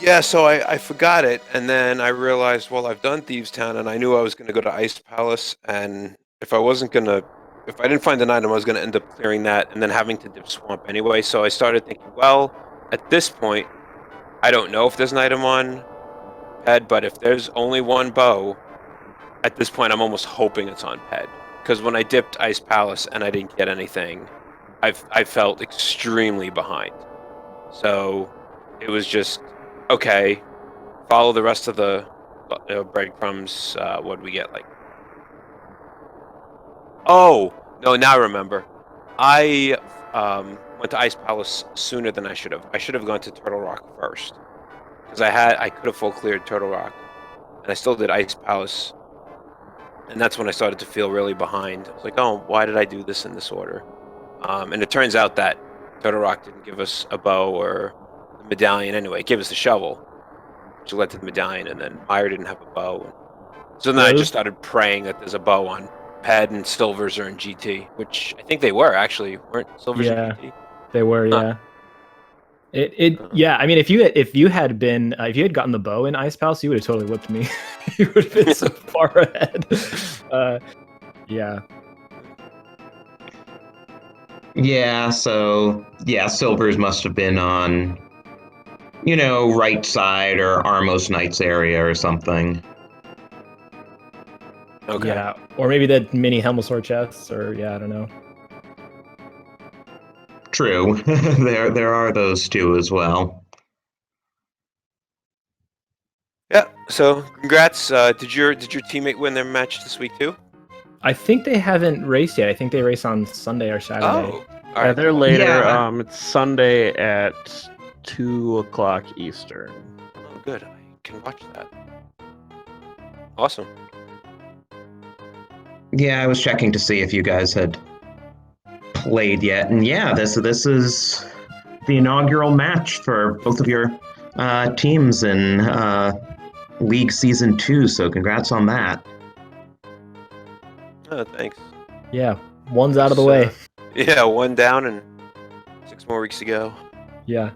Yeah, so I forgot it, and then I realized, well, I've done Thieves Town, and I knew I was going to go to Ice Palace, and if I didn't find an item, I was going to end up clearing that, and then having to dip Swamp anyway, so I started thinking, well, at this point, I don't know if there's an item on PED, but if there's only one bow, at this point, I'm almost hoping it's on PED, because when I dipped Ice Palace and I didn't get anything, I felt extremely behind. So it was just, okay, follow the rest of the breadcrumbs. What do we get? Like, oh no, now I remember. I went to Ice Palace sooner than I should have. I should have gone to Turtle Rock first, because I could have full cleared Turtle Rock, and I still did Ice Palace, and that's when I started to feel really behind. I was like, oh, why did I do this in this order? And it turns out that Turtle Rock didn't give us a bow or the medallion anyway. It gave us the shovel, which led to the medallion, and then Meyer didn't have a bow. So then I just started praying that there's a bow on PED and Silvers are in GT, which I think they were actually, weren't Silvers in GT? They were, yeah. Yeah, I mean, if you had gotten the bow in Ice Palace, you would have totally whipped me. You would have been so far ahead. Yeah. Yeah, so, Silvers must have been on, right side or Armos Knight's area or something. Okay. Yeah, or maybe that mini Helmosaur chests, or I don't know. True. there are those two as well. Yeah, so congrats. Did your teammate win their match this week too? I think they haven't raced yet. I think they race on Sunday or Saturday. Oh, all Yeah, right. they're later. Yeah. It's Sunday at 2:00 Eastern. Oh, good. I can watch that. Awesome. Yeah, I was checking to see if you guys had played yet, and this is the inaugural match for both of your teams in League Season 2, so congrats on that. Oh, thanks. Yeah, one's out of the way. Yeah, one down and 6 more weeks to go. Yeah.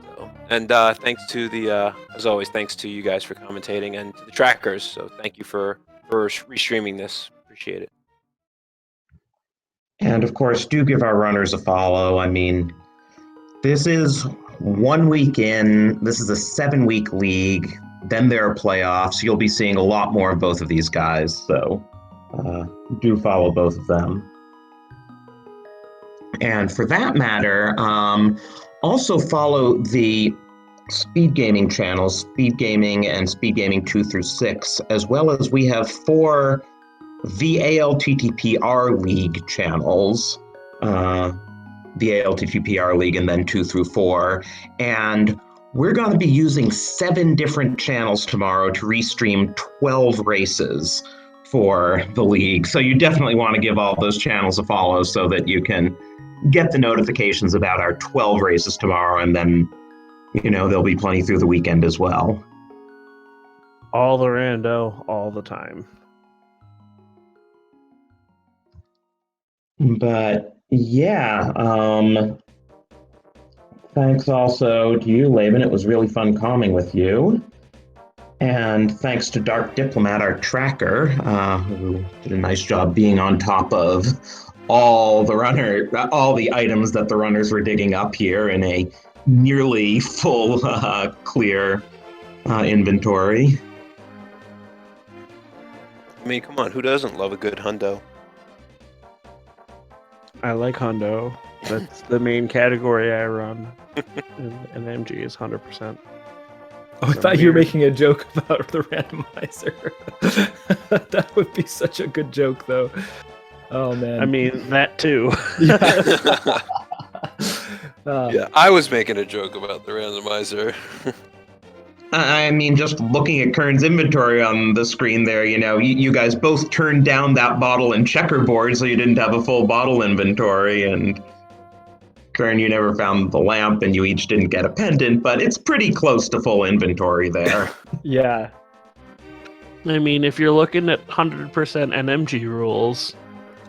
So, and thanks to as always, thanks to you guys for commentating and to the trackers. So thank you for restreaming this. Appreciate it. And of course, do give our runners a follow. I mean, this is 1 week in. This is a 7-week league. Then there are playoffs. You'll be seeing a lot more of both of these guys. So do follow both of them. And for that matter, also follow the Speed Gaming channels, Speed Gaming and Speed Gaming 2 through 6, as well as we have 4 the ALTTPR League channels, the ALTTPR League, and then 2 through 4. And we're going to be using 7 different channels tomorrow to restream 12 races for the league. So you definitely want to give all those channels a follow so that you can get the notifications about our 12 races tomorrow, and then, there'll be plenty through the weekend as well. All the rando, all the time. But yeah, thanks also to you, Laban. It was really fun calming with you. And thanks to Dark Diplomat, our tracker, who did a nice job being on top of all the items that the runners were digging up here in a nearly full clear inventory. I mean, come on, who doesn't love a good hundo? I like hundo. That's the main category I run. And MG is 100%. Oh, I thought you were making a joke about the randomizer. That would be such a good joke, though. Oh, man. I mean, that too. Yeah, I was making a joke about the randomizer. I mean, just looking at Qirn's inventory on the screen there, you guys both turned down that bottle and checkerboard, so you didn't have a full bottle inventory, and Qirn, you never found the lamp, and you each didn't get a pendant, but it's pretty close to full inventory there. Yeah. I mean, if you're looking at 100% NMG rules,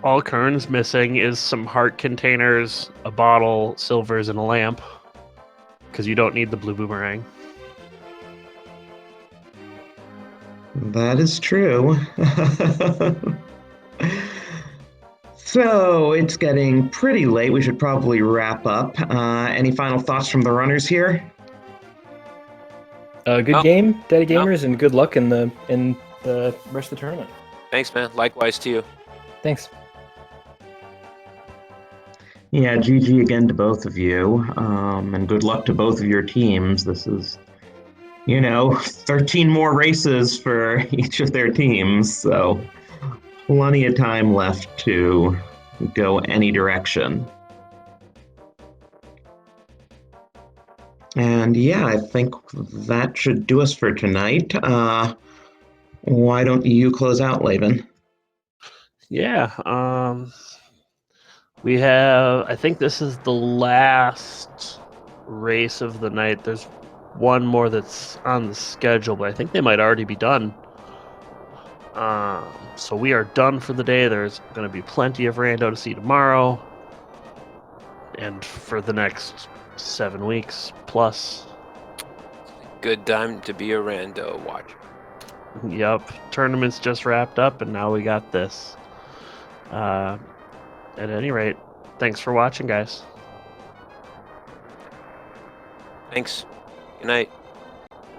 all Qirn's missing is some heart containers, a bottle, silvers, and a lamp. Because you don't need the blue boomerang. That is true. So it's getting pretty late. We should probably wrap up. Any final thoughts from the runners here? Good game, DaddyGamers, and good luck in the rest of the tournament. Thanks, man. Likewise to you. Thanks. Yeah, GG again to both of you, and good luck to both of your teams. This is, 13 more races for each of their teams, so plenty of time left to go any direction. And yeah, I think that should do us for tonight. Why don't you close out, Laban? Yeah. We have, I think this is the last race of the night. There's one more that's on the schedule, but I think they might already be done. So we are done for the day. There's going to be plenty of rando to see tomorrow and for the next 7 weeks plus. Good time to be a rando watcher. Yep. Tournament's just wrapped up, and now we got this. At any rate, thanks for watching, guys. Thanks. Good night.